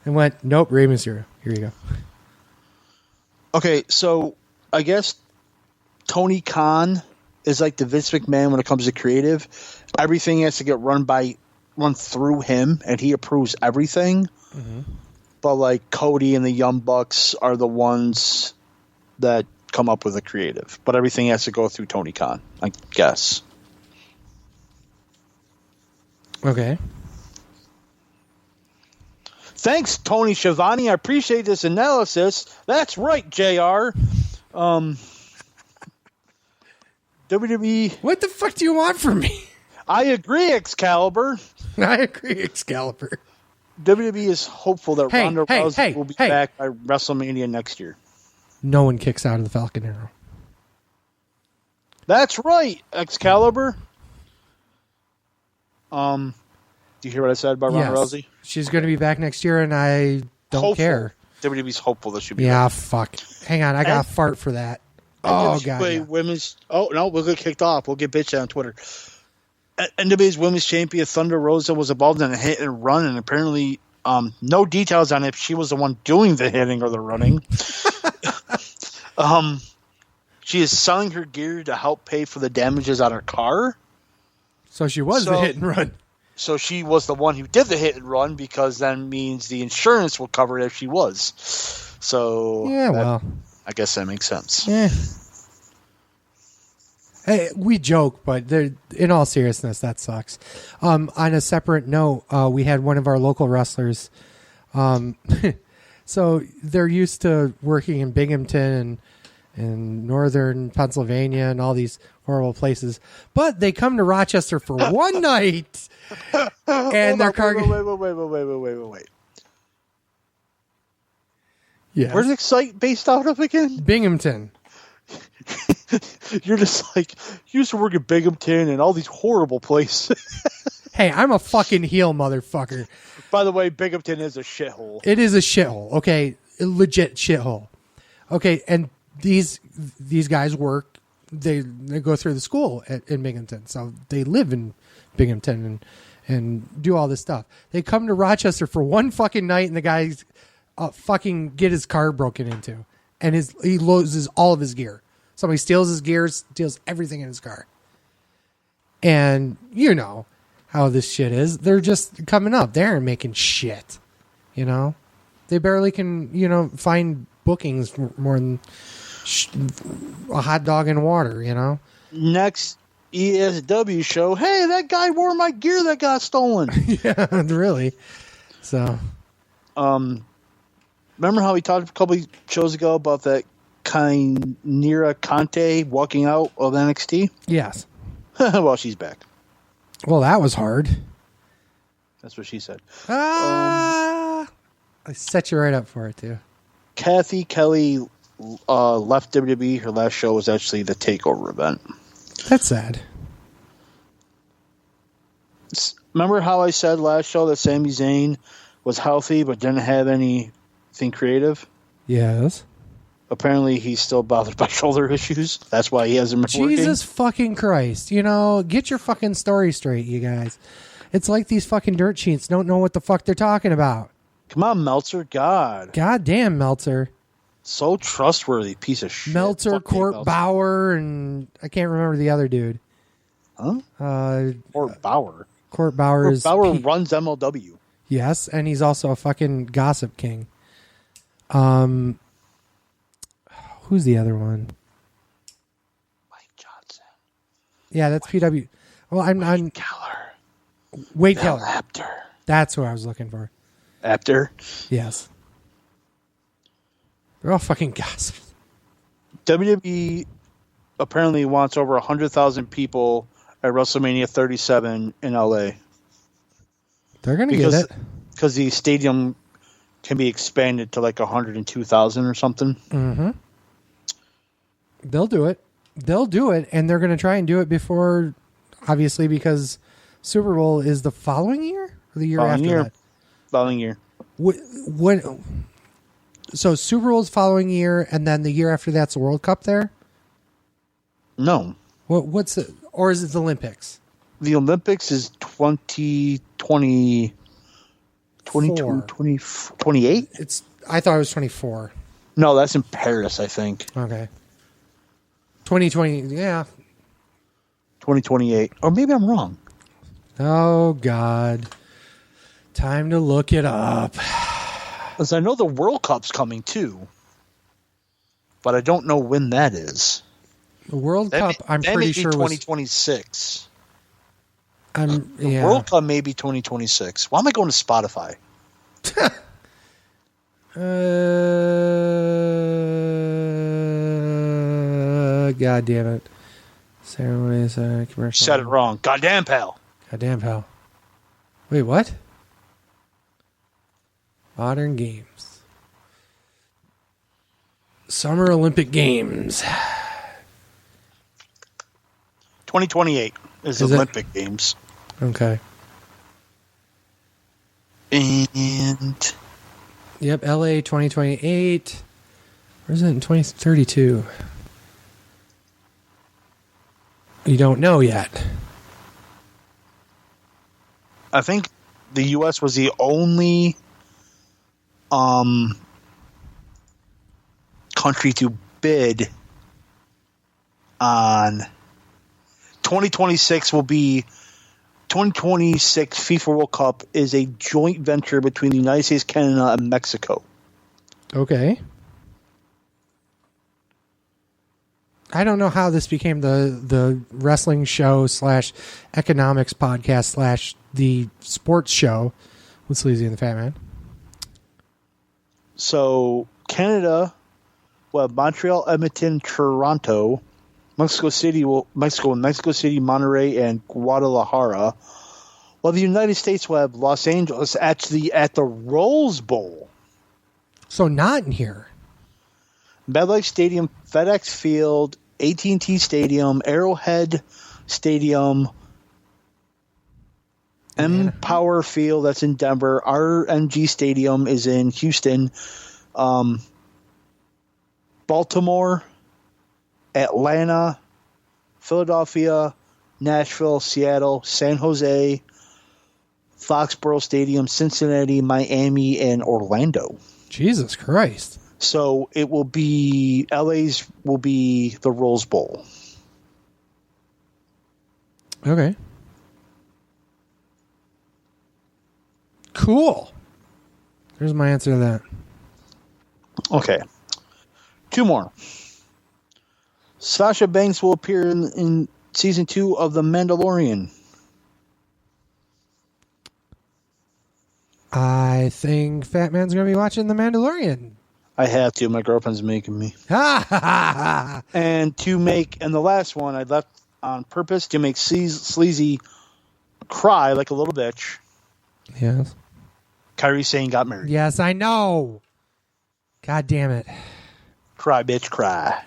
and went, "Nope, Rey Mysterio. Here you go." Okay, so I guess Tony Khan is like the Vince McMahon when it comes to creative. Everything has to get run through him, and he approves everything. Mm-hmm. But like Cody and the Young Bucks are the ones that come up with the creative, but everything has to go through Tony Khan, I guess. Okay. Thanks, Tony Schiavone. I appreciate this analysis. That's right, JR. WWE. What the fuck do you want from me? I agree, Excalibur. I agree, Excalibur. WWE is hopeful that Ronda Rousey will be back by WrestleMania next year. No one kicks out of the Falcon Arrow. That's right, Excalibur. Do you hear what I said about Ronda Rousey? She's going to be back next year, and I don't care. WWE's hopeful that she'll be back. back. Fuck. Hang on, I got a fart for that. Oh, God. Women's... Oh, no, we'll get kicked off. We'll get bitched on Twitter. NWA's women's champion Thunder Rosa was involved in a hit and run, and apparently no details on if she was the one doing the hitting or the running. She is selling her gear to help pay for the damages on her car. So she was the hit and run. So she was the one who did the hit and run, because then means the insurance will cover it if she was. So yeah, I guess that makes sense. Yeah. Hey, we joke, but in all seriousness, that sucks. On a separate note, we had one of our local wrestlers. So they're used to working in Binghamton and northern Pennsylvania and all these horrible places, but they come to Rochester for one night, and their car. Wait. Yeah. Where's Excite based out of again? Binghamton. You're just like, you used to work at Binghamton and all these horrible places. Hey, I'm a fucking heel, motherfucker. By the way, Binghamton is a shithole. It is a shithole. Okay, a legit shithole. Okay, and these guys work. They go through the school in Binghamton, so they live in Binghamton and do all this stuff. They come to Rochester for one fucking night, and the guys fucking get his car broken into, and he loses all of his gear. Somebody steals his gear, steals everything in his car. And you know how this shit is. They're just coming up. They aren't making shit. You know? They barely can, find bookings more than a hot dog and water, you know? Next ESW show, hey, that guy wore my gear that got stolen. Yeah, really. So. Remember how we talked a couple of shows ago about that Nira Conte walking out of NXT? Yes. Well, she's back. Well, that was hard. That's what she said. I set you right up for it, too. Kathy Kelly left WWE. Her last show was actually the TakeOver event. That's sad. Remember how I said last show that Sami Zayn was healthy but didn't have anything creative? Yes. Apparently, he's still bothered by shoulder issues. That's why he hasn't been working. Jesus fucking Christ. You know, get your fucking story straight, you guys. It's like these fucking dirt sheets don't know what the fuck they're talking about. Come on, Meltzer. God. God damn, Meltzer. So trustworthy, piece of shit. Meltzer, Fuck Court Meltzer. Bauer, and I can't remember the other dude. Huh? Court Bauer. Court Bauer Court is... Bauer runs MLW. Yes, and he's also a fucking gossip king. Who's the other one? Mike Johnson. Yeah, that's PW. Well, I'm Keller. Wade Bill Keller. Apter. That's who I was looking for. Apter. Yes. They're all fucking gossip. WWE apparently wants over 100,000 people at WrestleMania 37 in LA. They're going to get it. Because the stadium can be expanded to like 102,000 or something. Mm-hmm. They'll do it. They'll do it, and they're going to try and do it before, obviously, because Super Bowl is the following year or the year after that? Following year. So Super Bowl's following year, and then the year after that's the World Cup there? No. What's it? Or is it the Olympics? The Olympics is 2020... 28? I thought it was 24. No, that's in Paris, I think. Okay. 2020, yeah. 2028. Or maybe I'm wrong. Oh, God. Time to look it up. Because I know the World Cup's coming, too. But I don't know when that is. The World Cup, I'm pretty sure, was 2026. Yeah. The World Cup may be 2026. Why am I going to Spotify? God damn it. Ceremonies, commercial. Said it wrong. Goddamn, pal. Goddamn, pal. Wait, what? Modern Games. Summer Olympic Games. 2028 is Is it? Olympic Games. Okay. And Yep, LA 2028. Where's it in 2032? You don't know yet. I think the U.S. was the only country to bid on 2026 will be 2026 FIFA World Cup is a joint venture between the United States, Canada, and Mexico. Okay. I don't know how this became the wrestling show / economics podcast / the sports show with Sleazy and the Fat Man. So Canada will have Montreal, Edmonton, Toronto, Mexico City, Monterrey, and Guadalajara. While the United States will have Los Angeles actually at the Rose Bowl. So not in here. MetLife Stadium, FedEx Field, AT&T Stadium, Arrowhead Stadium, Empower Field, that's in Denver. RNG Stadium is in Houston. Baltimore, Atlanta, Philadelphia, Nashville, Seattle, San Jose, Foxborough Stadium, Cincinnati, Miami, and Orlando. Jesus Christ. So it will be LA's will be the Rose Bowl. Okay. Cool. There's my answer to that. Okay. Two more. Sasha Banks will appear in season 2 of The Mandalorian. I think Fat Man's going to be watching The Mandalorian. I have to. My girlfriend's making me. Ha ha ha! And the last one I left on purpose to make Sleazy cry like a little bitch. Yes. Kairi Sane got married. Yes, I know. God damn it. Cry, bitch, cry.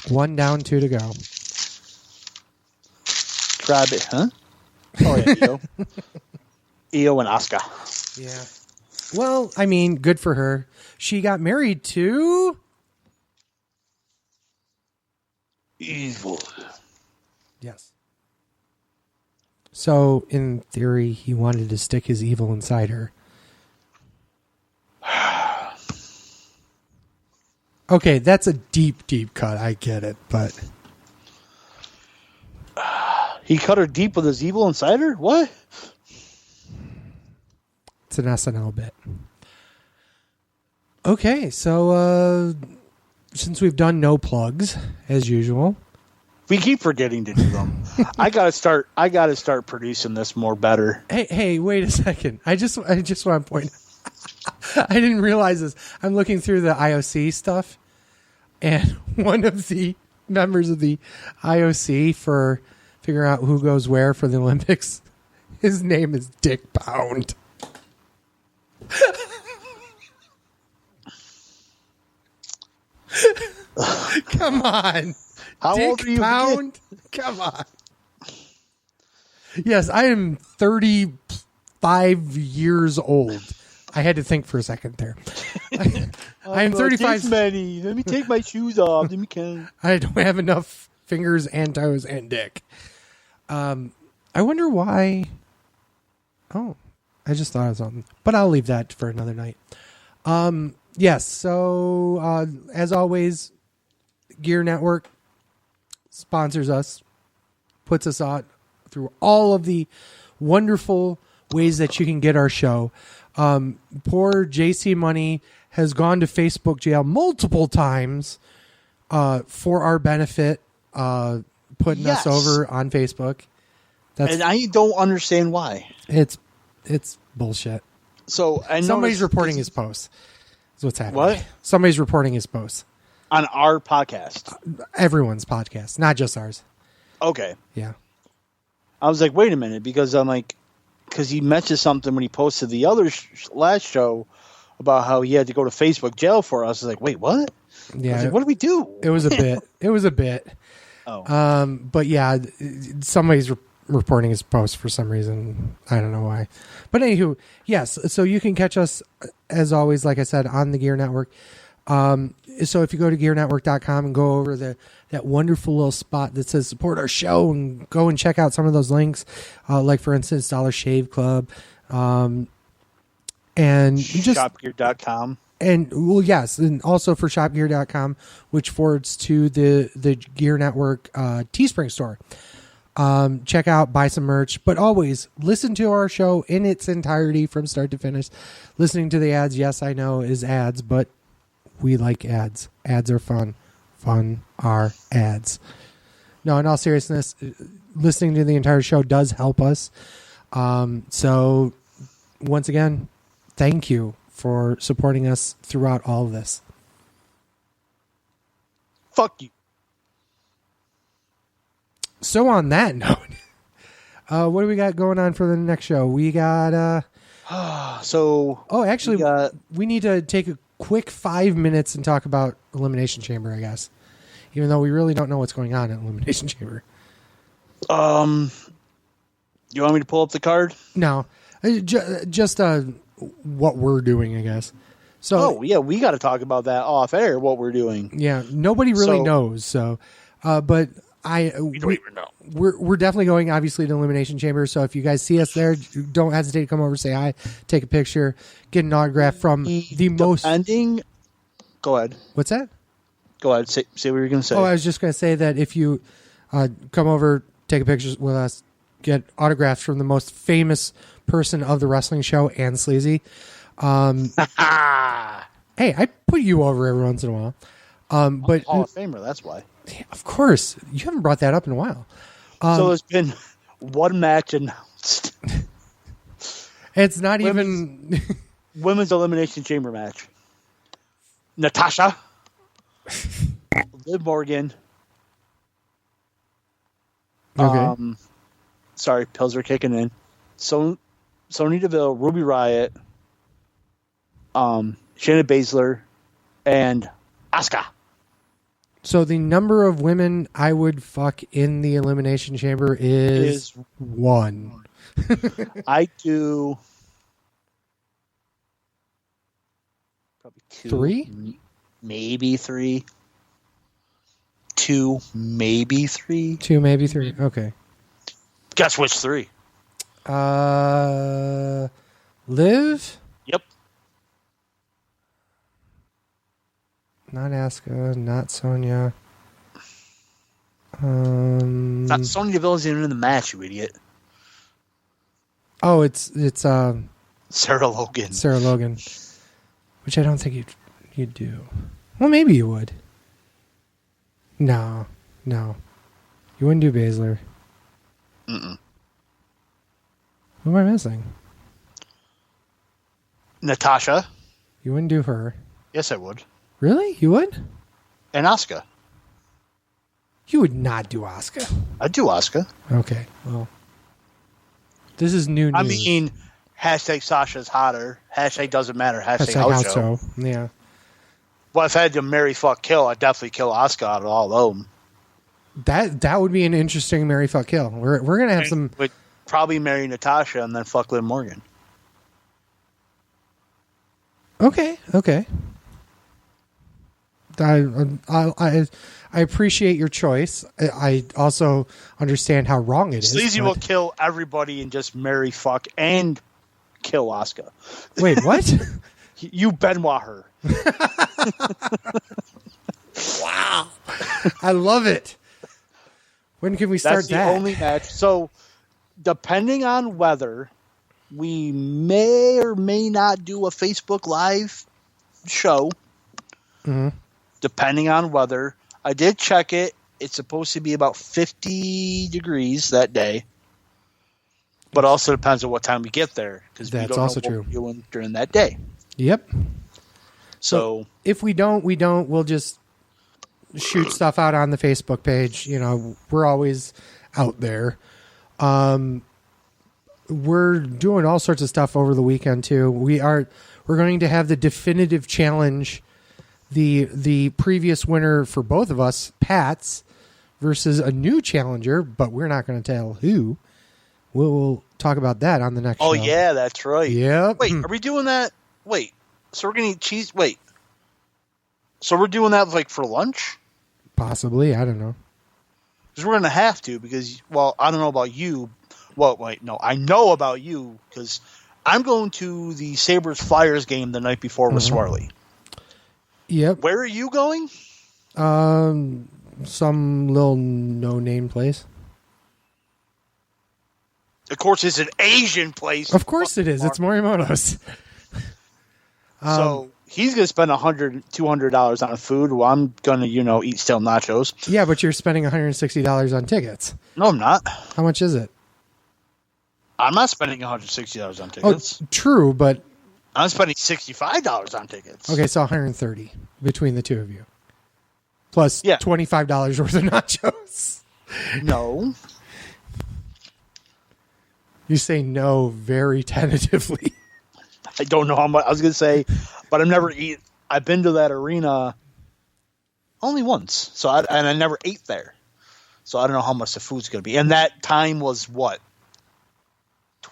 1 down, 2 to go. Cry, bitch, huh? Oh, yeah, Io. Io and Asuka. Yeah. Well, I mean, good for her. She got married to... Evil. Yes. So, in theory, he wanted to stick his evil inside her. Okay, that's a deep, deep cut. I get it, but... He cut her deep with his evil inside her? What? It's an SNL bit. Okay, so since we've done no plugs, as usual... We keep forgetting to do them. I gotta start producing this more better. Hey, wait a second. I just want to point I didn't realize this. I'm looking through the IOC stuff, and one of the members of the IOC for figuring out who goes where for the Olympics, his name is Dick Pound. Come on. How Dick old are you? Pound? Come on. Yes, I am 35 years old. I had to think for a second there. I am 35. This many. Let me take my shoes off. Let me count. I don't have enough fingers and toes and dick. I wonder why. Oh, I just thought of something, but I'll leave that for another night. Yes. So as always, Gear Network sponsors us, puts us out through all of the wonderful ways that you can get our show. Poor JC Money has gone to Facebook jail multiple times for our benefit, putting us over on Facebook. And I don't understand why. It's bullshit. So somebody's reporting his posts. Is what's happening. What? Somebody's reporting his posts on our podcast. Everyone's podcast, not just ours. Okay. Yeah. I was like, wait a minute, because I'm like, because he mentioned something when he posted the other last show about how he had to go to Facebook jail for us. I was like, wait, what? Yeah. I was like, what do we do? It was a bit. It was a bit. Oh. But yeah, somebody's reporting his post for some reason. I don't know why. But anywho, yes. So you can catch us, as always, like I said, on the Gear Network. So if you go to gearnetwork.com and go over that wonderful little spot that says support our show and go and check out some of those links, like for instance, Dollar Shave Club, and just shopgear.com. And well, yes, and also for shopgear.com, which forwards to the Gear Network Teespring store. Check out, buy some merch, but always listen to our show in its entirety from start to finish. Listening to the ads, yes, I know, is ads, but we like ads. Ads are fun. Fun are ads. No, in all seriousness, listening to the entire show does help us. So, once again, thank you for supporting us throughout all of this. Fuck you. So on that note, what do we got going on for the next show? We got... we need to take a quick 5 minutes and talk about Elimination Chamber, I guess. Even though we really don't know what's going on in Elimination Chamber. You want me to pull up the card? No. Just what we're doing, I guess. So, we got to talk about that off air, what we're doing. Yeah, nobody really knows. So, but we don't even know. We're definitely going, obviously, to Elimination Chamber. So if you guys see us there, don't hesitate to come over, say hi, take a picture, get an autograph from the most ending. Go ahead. What's that? Go ahead. Say what you're going to say. Oh, I was just going to say that if you come over, take a picture with us, get autographs from the most famous person of the wrestling show and Sleazy. Hey, I put you over every once in a while. But Hall of Famer, that's why. Of course. You haven't brought that up in a while. So there's been one match announced. It's not even... Women's Elimination Chamber match. Natasha. Liv Morgan. Okay. Sorry, pills are kicking in. Sonya Sonya Deville, Ruby Riott, Shayna Baszler, and Asuka. So the number of women I would fuck in the Elimination Chamber is 1. I do probably 2. 3? Maybe 3. 2, maybe 3. 2, maybe 3. Okay. Guess which 3? Liv? Yep. Not Asuka, not Sonya. Not Sonya Deville isn't even in the match, you idiot. Oh, it's Sarah Logan. Sarah Logan, which I don't think you'd do. Well, maybe you would. No, you wouldn't do Baszler. Mm-mm. Who am I missing? Natasha. You wouldn't do her. Yes, I would. Really? You would? And Asuka. You would not do Asuka. I'd do Asuka. Okay, well. This is new news. I mean, hashtag Sasha's hotter. Hashtag doesn't matter. Hashtag Hashtag house house show. show. Yeah. Well, if I had to marry, fuck, kill, I'd definitely kill Asuka out of all of them. That would be an interesting marry, fuck, kill. We're going to have some... Would probably marry Natasha and then fuck Liv Morgan. Okay. I appreciate your choice. I also understand how wrong it is. Sleazy will kill everybody and just marry, fuck, and kill Asuka. Wait, what? You Benoit her. Wow. I love it. When can we start That's the that? only match. So, depending on whether we may or may not do a Facebook Live show, depending on weather. I did check it. It's supposed to be about 50 degrees that day. But also depends on what time we get there. Because we don't also know what true. we're doing during that day. Yep. So if we don't, we'll just shoot stuff out on the Facebook page. You know, we're always out there. We're doing all sorts of stuff over the weekend too. We're going to have the definitive challenge, the previous winner for both of us, Pat's, versus a new challenger, but we're not going to tell who. We'll talk about that on the next show. Oh yeah, that's right. Yep. Wait, are we doing that? Wait, so we're gonna eat cheese? Wait, so we're doing that like for lunch? Possibly, I don't know. Because we're gonna have to. Because I don't know about you. Well, wait, no, I know about you because I'm going to the Sabres Flyers game the night before with Swarley. Yep. Where are you going? Some little no-name place. Of course, it's an Asian place. Of course it is. It's Morimoto's. So he's going to spend $100, $200 on food while I'm going to, eat stale nachos. Yeah, but you're spending $160 on tickets. No, I'm not. How much is it? I'm not spending $160 on tickets. Oh, true, but... I'm spending $65 on tickets. Okay, so $130 between the two of you. Plus $25 worth of nachos. No. You say no very tentatively. I don't know how much. I was going to say, but I've been to that arena only once. And I never ate there. So I don't know how much the food's going to be. And that time was what?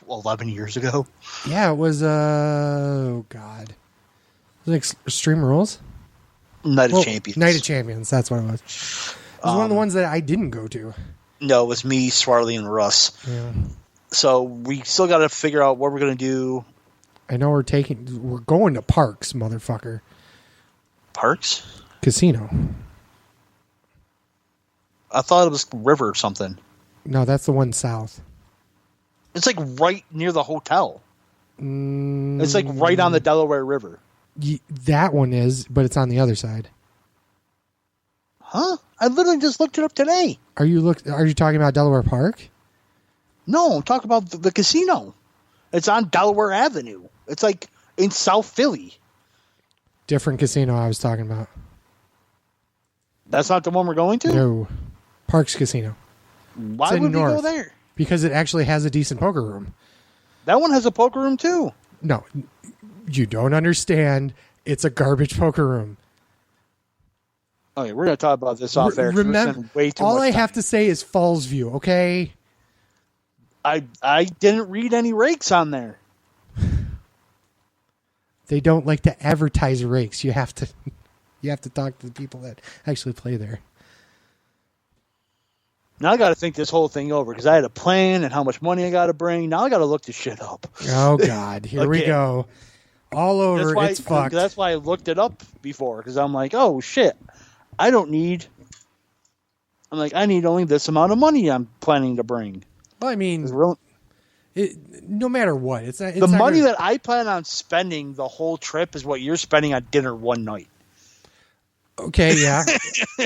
11 years ago? Yeah, it was, oh God. Was it Extreme Rules? Night of Champions. Night of Champions, that's what it was. It was one of the ones that I didn't go to. No, it was me, Swarley, and Russ. Yeah. So we still got to figure out what we're going to do. I know we're going to Parks, motherfucker. Parks? Casino. I thought it was River or something. No, that's the one south. It's like right near the hotel. It's like right on the Delaware River. That one is, but it's on the other side. Huh? I literally just looked it up today. Are you talking about Delaware Park? No, I'm talking about the casino. It's on Delaware Avenue. It's like in South Philly. Different casino I was talking about. That's not the one we're going to? No. Parks Casino. Why would we go there? Because it actually has a decent poker room. That one has a poker room too. No, you don't understand. It's a garbage poker room. Okay, we're going to talk about this off air. Remember, all I have to say is Falls View, okay? I didn't read any rakes on there. They don't like to advertise rakes. You have to talk to the people that actually play there. Now I got to think this whole thing over because I had a plan and how much money I got to bring. Now I got to look this shit up. Oh God, here we go. All over. It's fucked. That's why I looked it up before because I'm like, oh shit, I need only this amount of money I'm planning to bring. Well, I mean, no matter what, it's the money that I plan on spending the whole trip is what you're spending on dinner one night. Okay, yeah,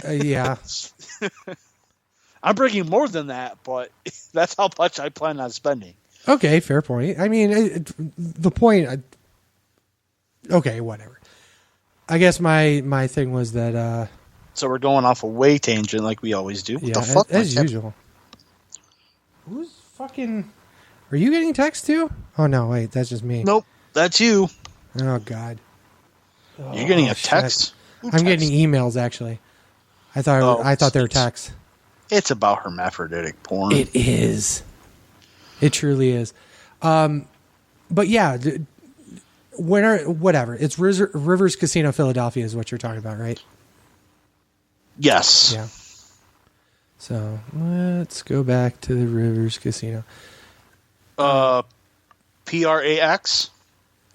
yeah. I'm bringing more than that, but that's how much I plan on spending. Okay, fair point. I mean, the point. Okay, whatever. I guess my thing was that. So we're going off a way tangent like we always do. What the fuck? As usual. Who's fucking... Are you getting text too? Oh, no, wait. That's just me. Nope. That's you. Oh, God. You're getting a text? I'm getting emails, actually. I thought they were texts. It's about hermaphroditic porn. It is. It truly is. But, yeah, whatever. It's Rivers Casino Philadelphia is what you're talking about, right? Yes. Yeah. So let's go back to the Rivers Casino. PRAX?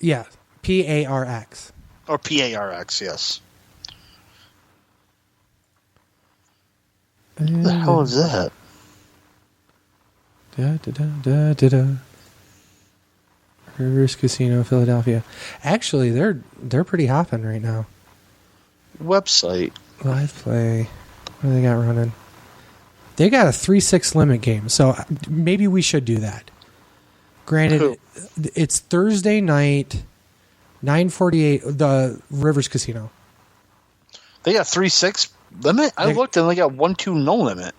Yeah, PARX. Or PARX, yes. What the hell is that? Rivers Casino, Philadelphia. Actually, they're pretty hopping right now. Website. Live play. What do they got running? They got a 3-6 limit game, so maybe we should do that. Granted, it's Thursday night, 9:48. The Rivers Casino. They got 3-6 limit. I looked and they got 1-2 no limit.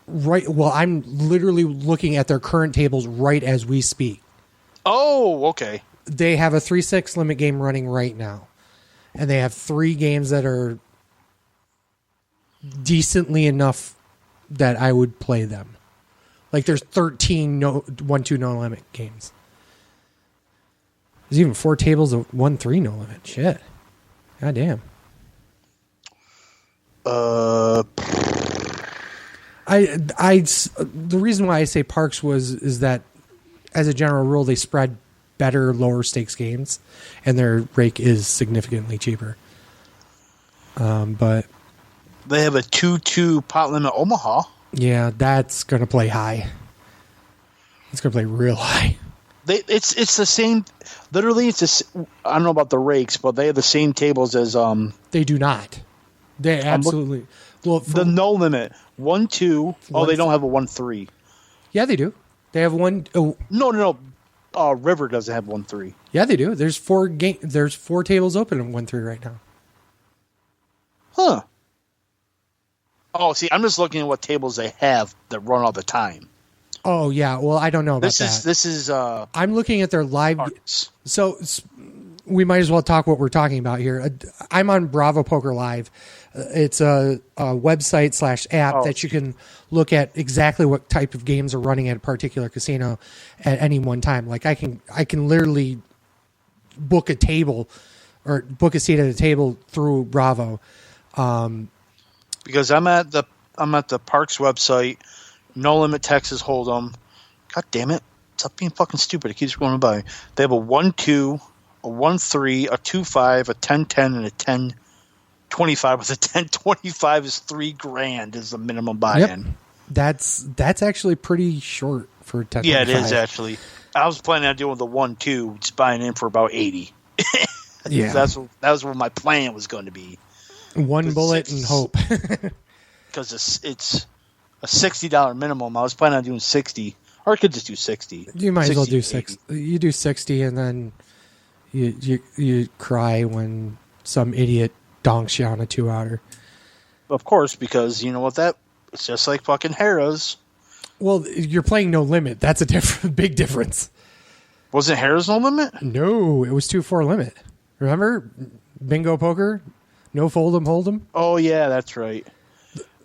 Right. Well, I'm literally looking at their current tables right as we speak. Oh, okay. They have a 3-6 limit game running right now, and they have 3 games that are decently enough that I would play them. Like there's 13 1-2 no limit games. There's even 4 tables of 1-3 no limit. Shit. God damn. The reason why I say Parks is that as a general rule they spread better lower stakes games and their rake is significantly cheaper. But they have a 2-2 pot limit Omaha. Yeah, that's going to play high. It's going to play real high. It's the same. Literally, I don't know about the rakes, but they have the same tables as They do not. They absolutely. The no limit 1-2. Oh, they don't have a 1-3. Yeah, they do. They have one. Oh. No. River doesn't have 1-3. Yeah, they do. There's 4 tables open in 1-3 right now. Huh. Oh, see, I'm just looking at what tables they have that run all the time. Oh, yeah. Well, I don't know about that. This is. I'm looking at their live. Parts. So we might as well talk what we're talking about here. I'm on Bravo Poker Live. It's a website / app that you can look at exactly what type of games are running at a particular casino at any one time. Like I can literally book a table or book a seat at a table through Bravo. Because I'm at the Parks website, No Limit Texas Hold'em. God damn it! Stop being fucking stupid. It keeps going by. They have a 1-2, a 1-3, a 2-5, a 10-10, and a 10-25. With a 10-25 is $3,000 is the minimum buy-in. Yep. That's actually pretty short for 10. Yeah, it is actually. I was planning on doing the 1-2, just buying in for about 80. Yeah, that was what my plan was going to be. One bullet and hope. Because it's a $60 minimum. I was planning on doing 60, or I could just do 60. You might as well do 60. You do 60, and then you cry when some idiot donks you on a 2-outer. Of course, because you know what it's just like fucking Harrah's. Well, you're playing no limit. That's a big difference. Wasn't Harris no limit? No, it was 2-4 limit. Remember? Bingo poker? No fold'em, hold'em? Oh, yeah, that's right.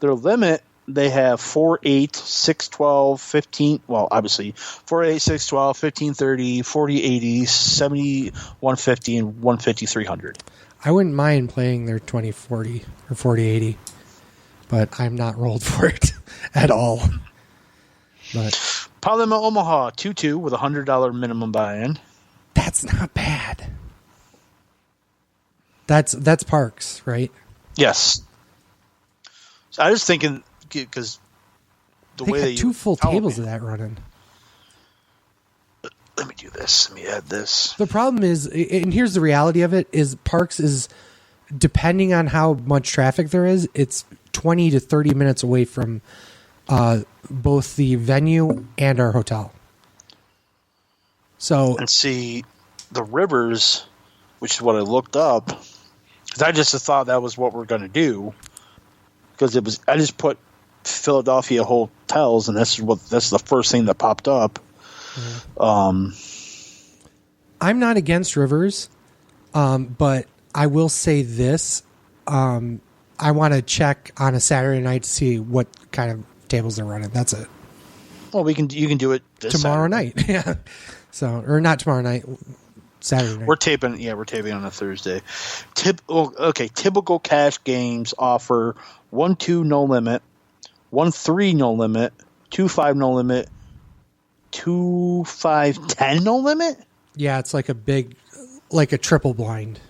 Their limit, they have 4, 8, 6, 12, 15. Well, obviously, 4, 8, 6, 12, 15, 30, 40, 80, 70, 150, and 150, 300. I wouldn't mind playing their 20-40 or 40-80, but I'm not rolled for it at all. But Parliament Omaha, 2-2 with a $100 minimum buy-in. that's not bad. That's Parks, right? Yes. So I was thinking, because the They way got that you 2 full told tables me- of that running. Let me do this. Let me add this. The problem is, and here's the reality of it, is Parks is, depending on how much traffic there is, it's 20 to 30 minutes away from both the venue and our hotel. So, And see, the Rivers, which is what I looked up, because I just thought that was what we're going to do. Because I just put Philadelphia hotels, and that's the first thing that popped up. I'm not against Rivers, but I will say this: I want to check on a Saturday night to see what kind of tables they're running. That's it. Well, you can do it this Tomorrow Saturday. night, yeah. So, or not tomorrow night, Saturday night. We're taping on a Thursday. Typical cash games offer 1-2 no limit, 1-3 no limit, 2-5 no limit, 2-5-10 no limit. Yeah, it's like a triple blind.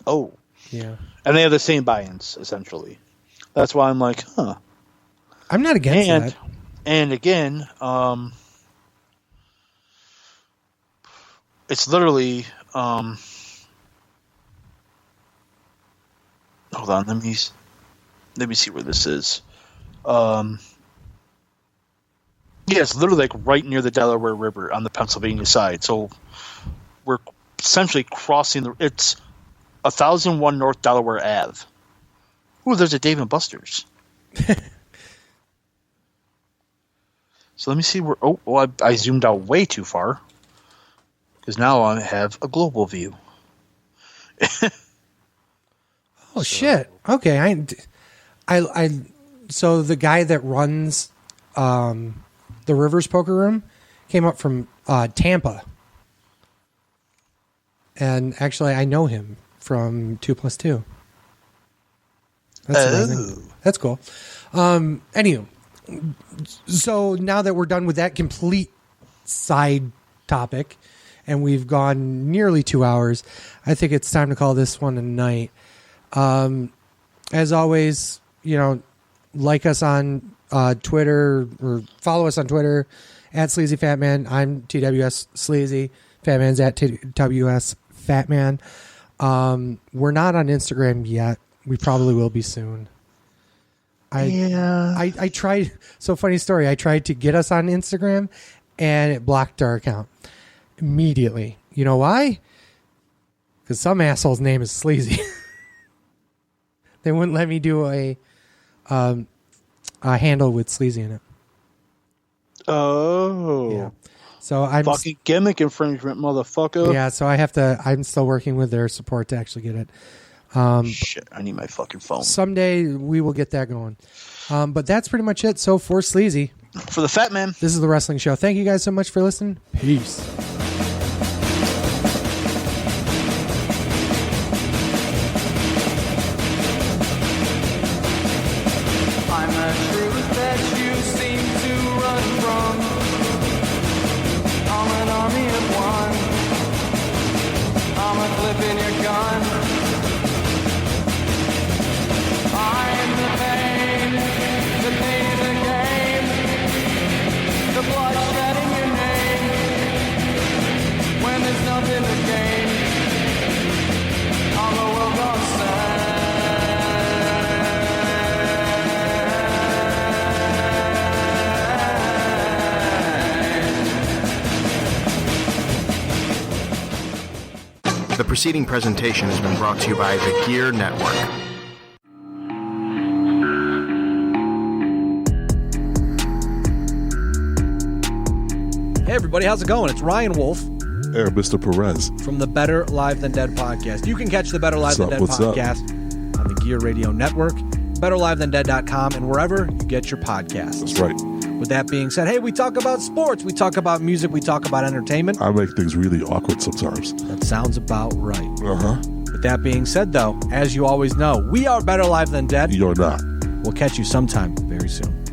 Oh, Yeah, and they have the same buy-ins essentially. That's why I'm like, huh. I'm not against that. And again, it's literally. Hold on, let me see where this is. Yeah, it's literally like right near the Delaware River on the Pennsylvania side. So we're essentially crossing it's 1001 North Delaware Ave. Ooh, there's a Dave & Buster's. So let me see where. Oh, well, I zoomed out way too far because now I have a global view. Oh shit! Okay, I so the guy that runs the Rivers Poker Room came up from Tampa, and actually I know him from 2+2. That's amazing. That's cool. Anywho, so now that we're done with that complete side topic, and we've gone nearly 2 hours, I think it's time to call this one a night. As always, like us on Twitter or follow us on Twitter at Sleazy Fat Man. I'm TWS Sleazy. Fat Man's at TWS Fat Man. We're not on Instagram yet. We probably will be soon. I tried. So funny story. I tried to get us on Instagram, and it blocked our account immediately. You know why? Because some asshole's name is Sleazy. They wouldn't let me do a handle with Sleazy in it. Oh, Yeah. So I'm fucking gimmick infringement, motherfucker. Yeah. So I'm still working with their support to actually get it. Shit, I need my fucking phone. Someday we will get that going. But that's pretty much it. So for Sleazy, For the Fat Man. this is the Wrestling Show. Thank you guys so much for listening. Peace. I'm the truth that you seem to run from. I'm an army of one. I'm a clip in your gun. I'm the pain of the game. The bloodshed in your name. When there's nothing to gain, I'm the world gone sad. The preceding presentation has been brought to you by the Gear Network. Hey everybody, how's it going? It's Ryan Wolf Hey, Mr. Perez. from the Better Live Than Dead podcast. You can catch the Better Live Than Dead podcast on the Gear Radio Network, BetterLiveThanDead.com, and wherever you get your podcasts. That's right. With that being said, hey, we talk about sports, we talk about music, we talk about entertainment. I make things really awkward sometimes. That sounds about right. Uh-huh. With that being said, though, as you always know, we are Better Live Than Dead. You're not. We'll catch you sometime very soon.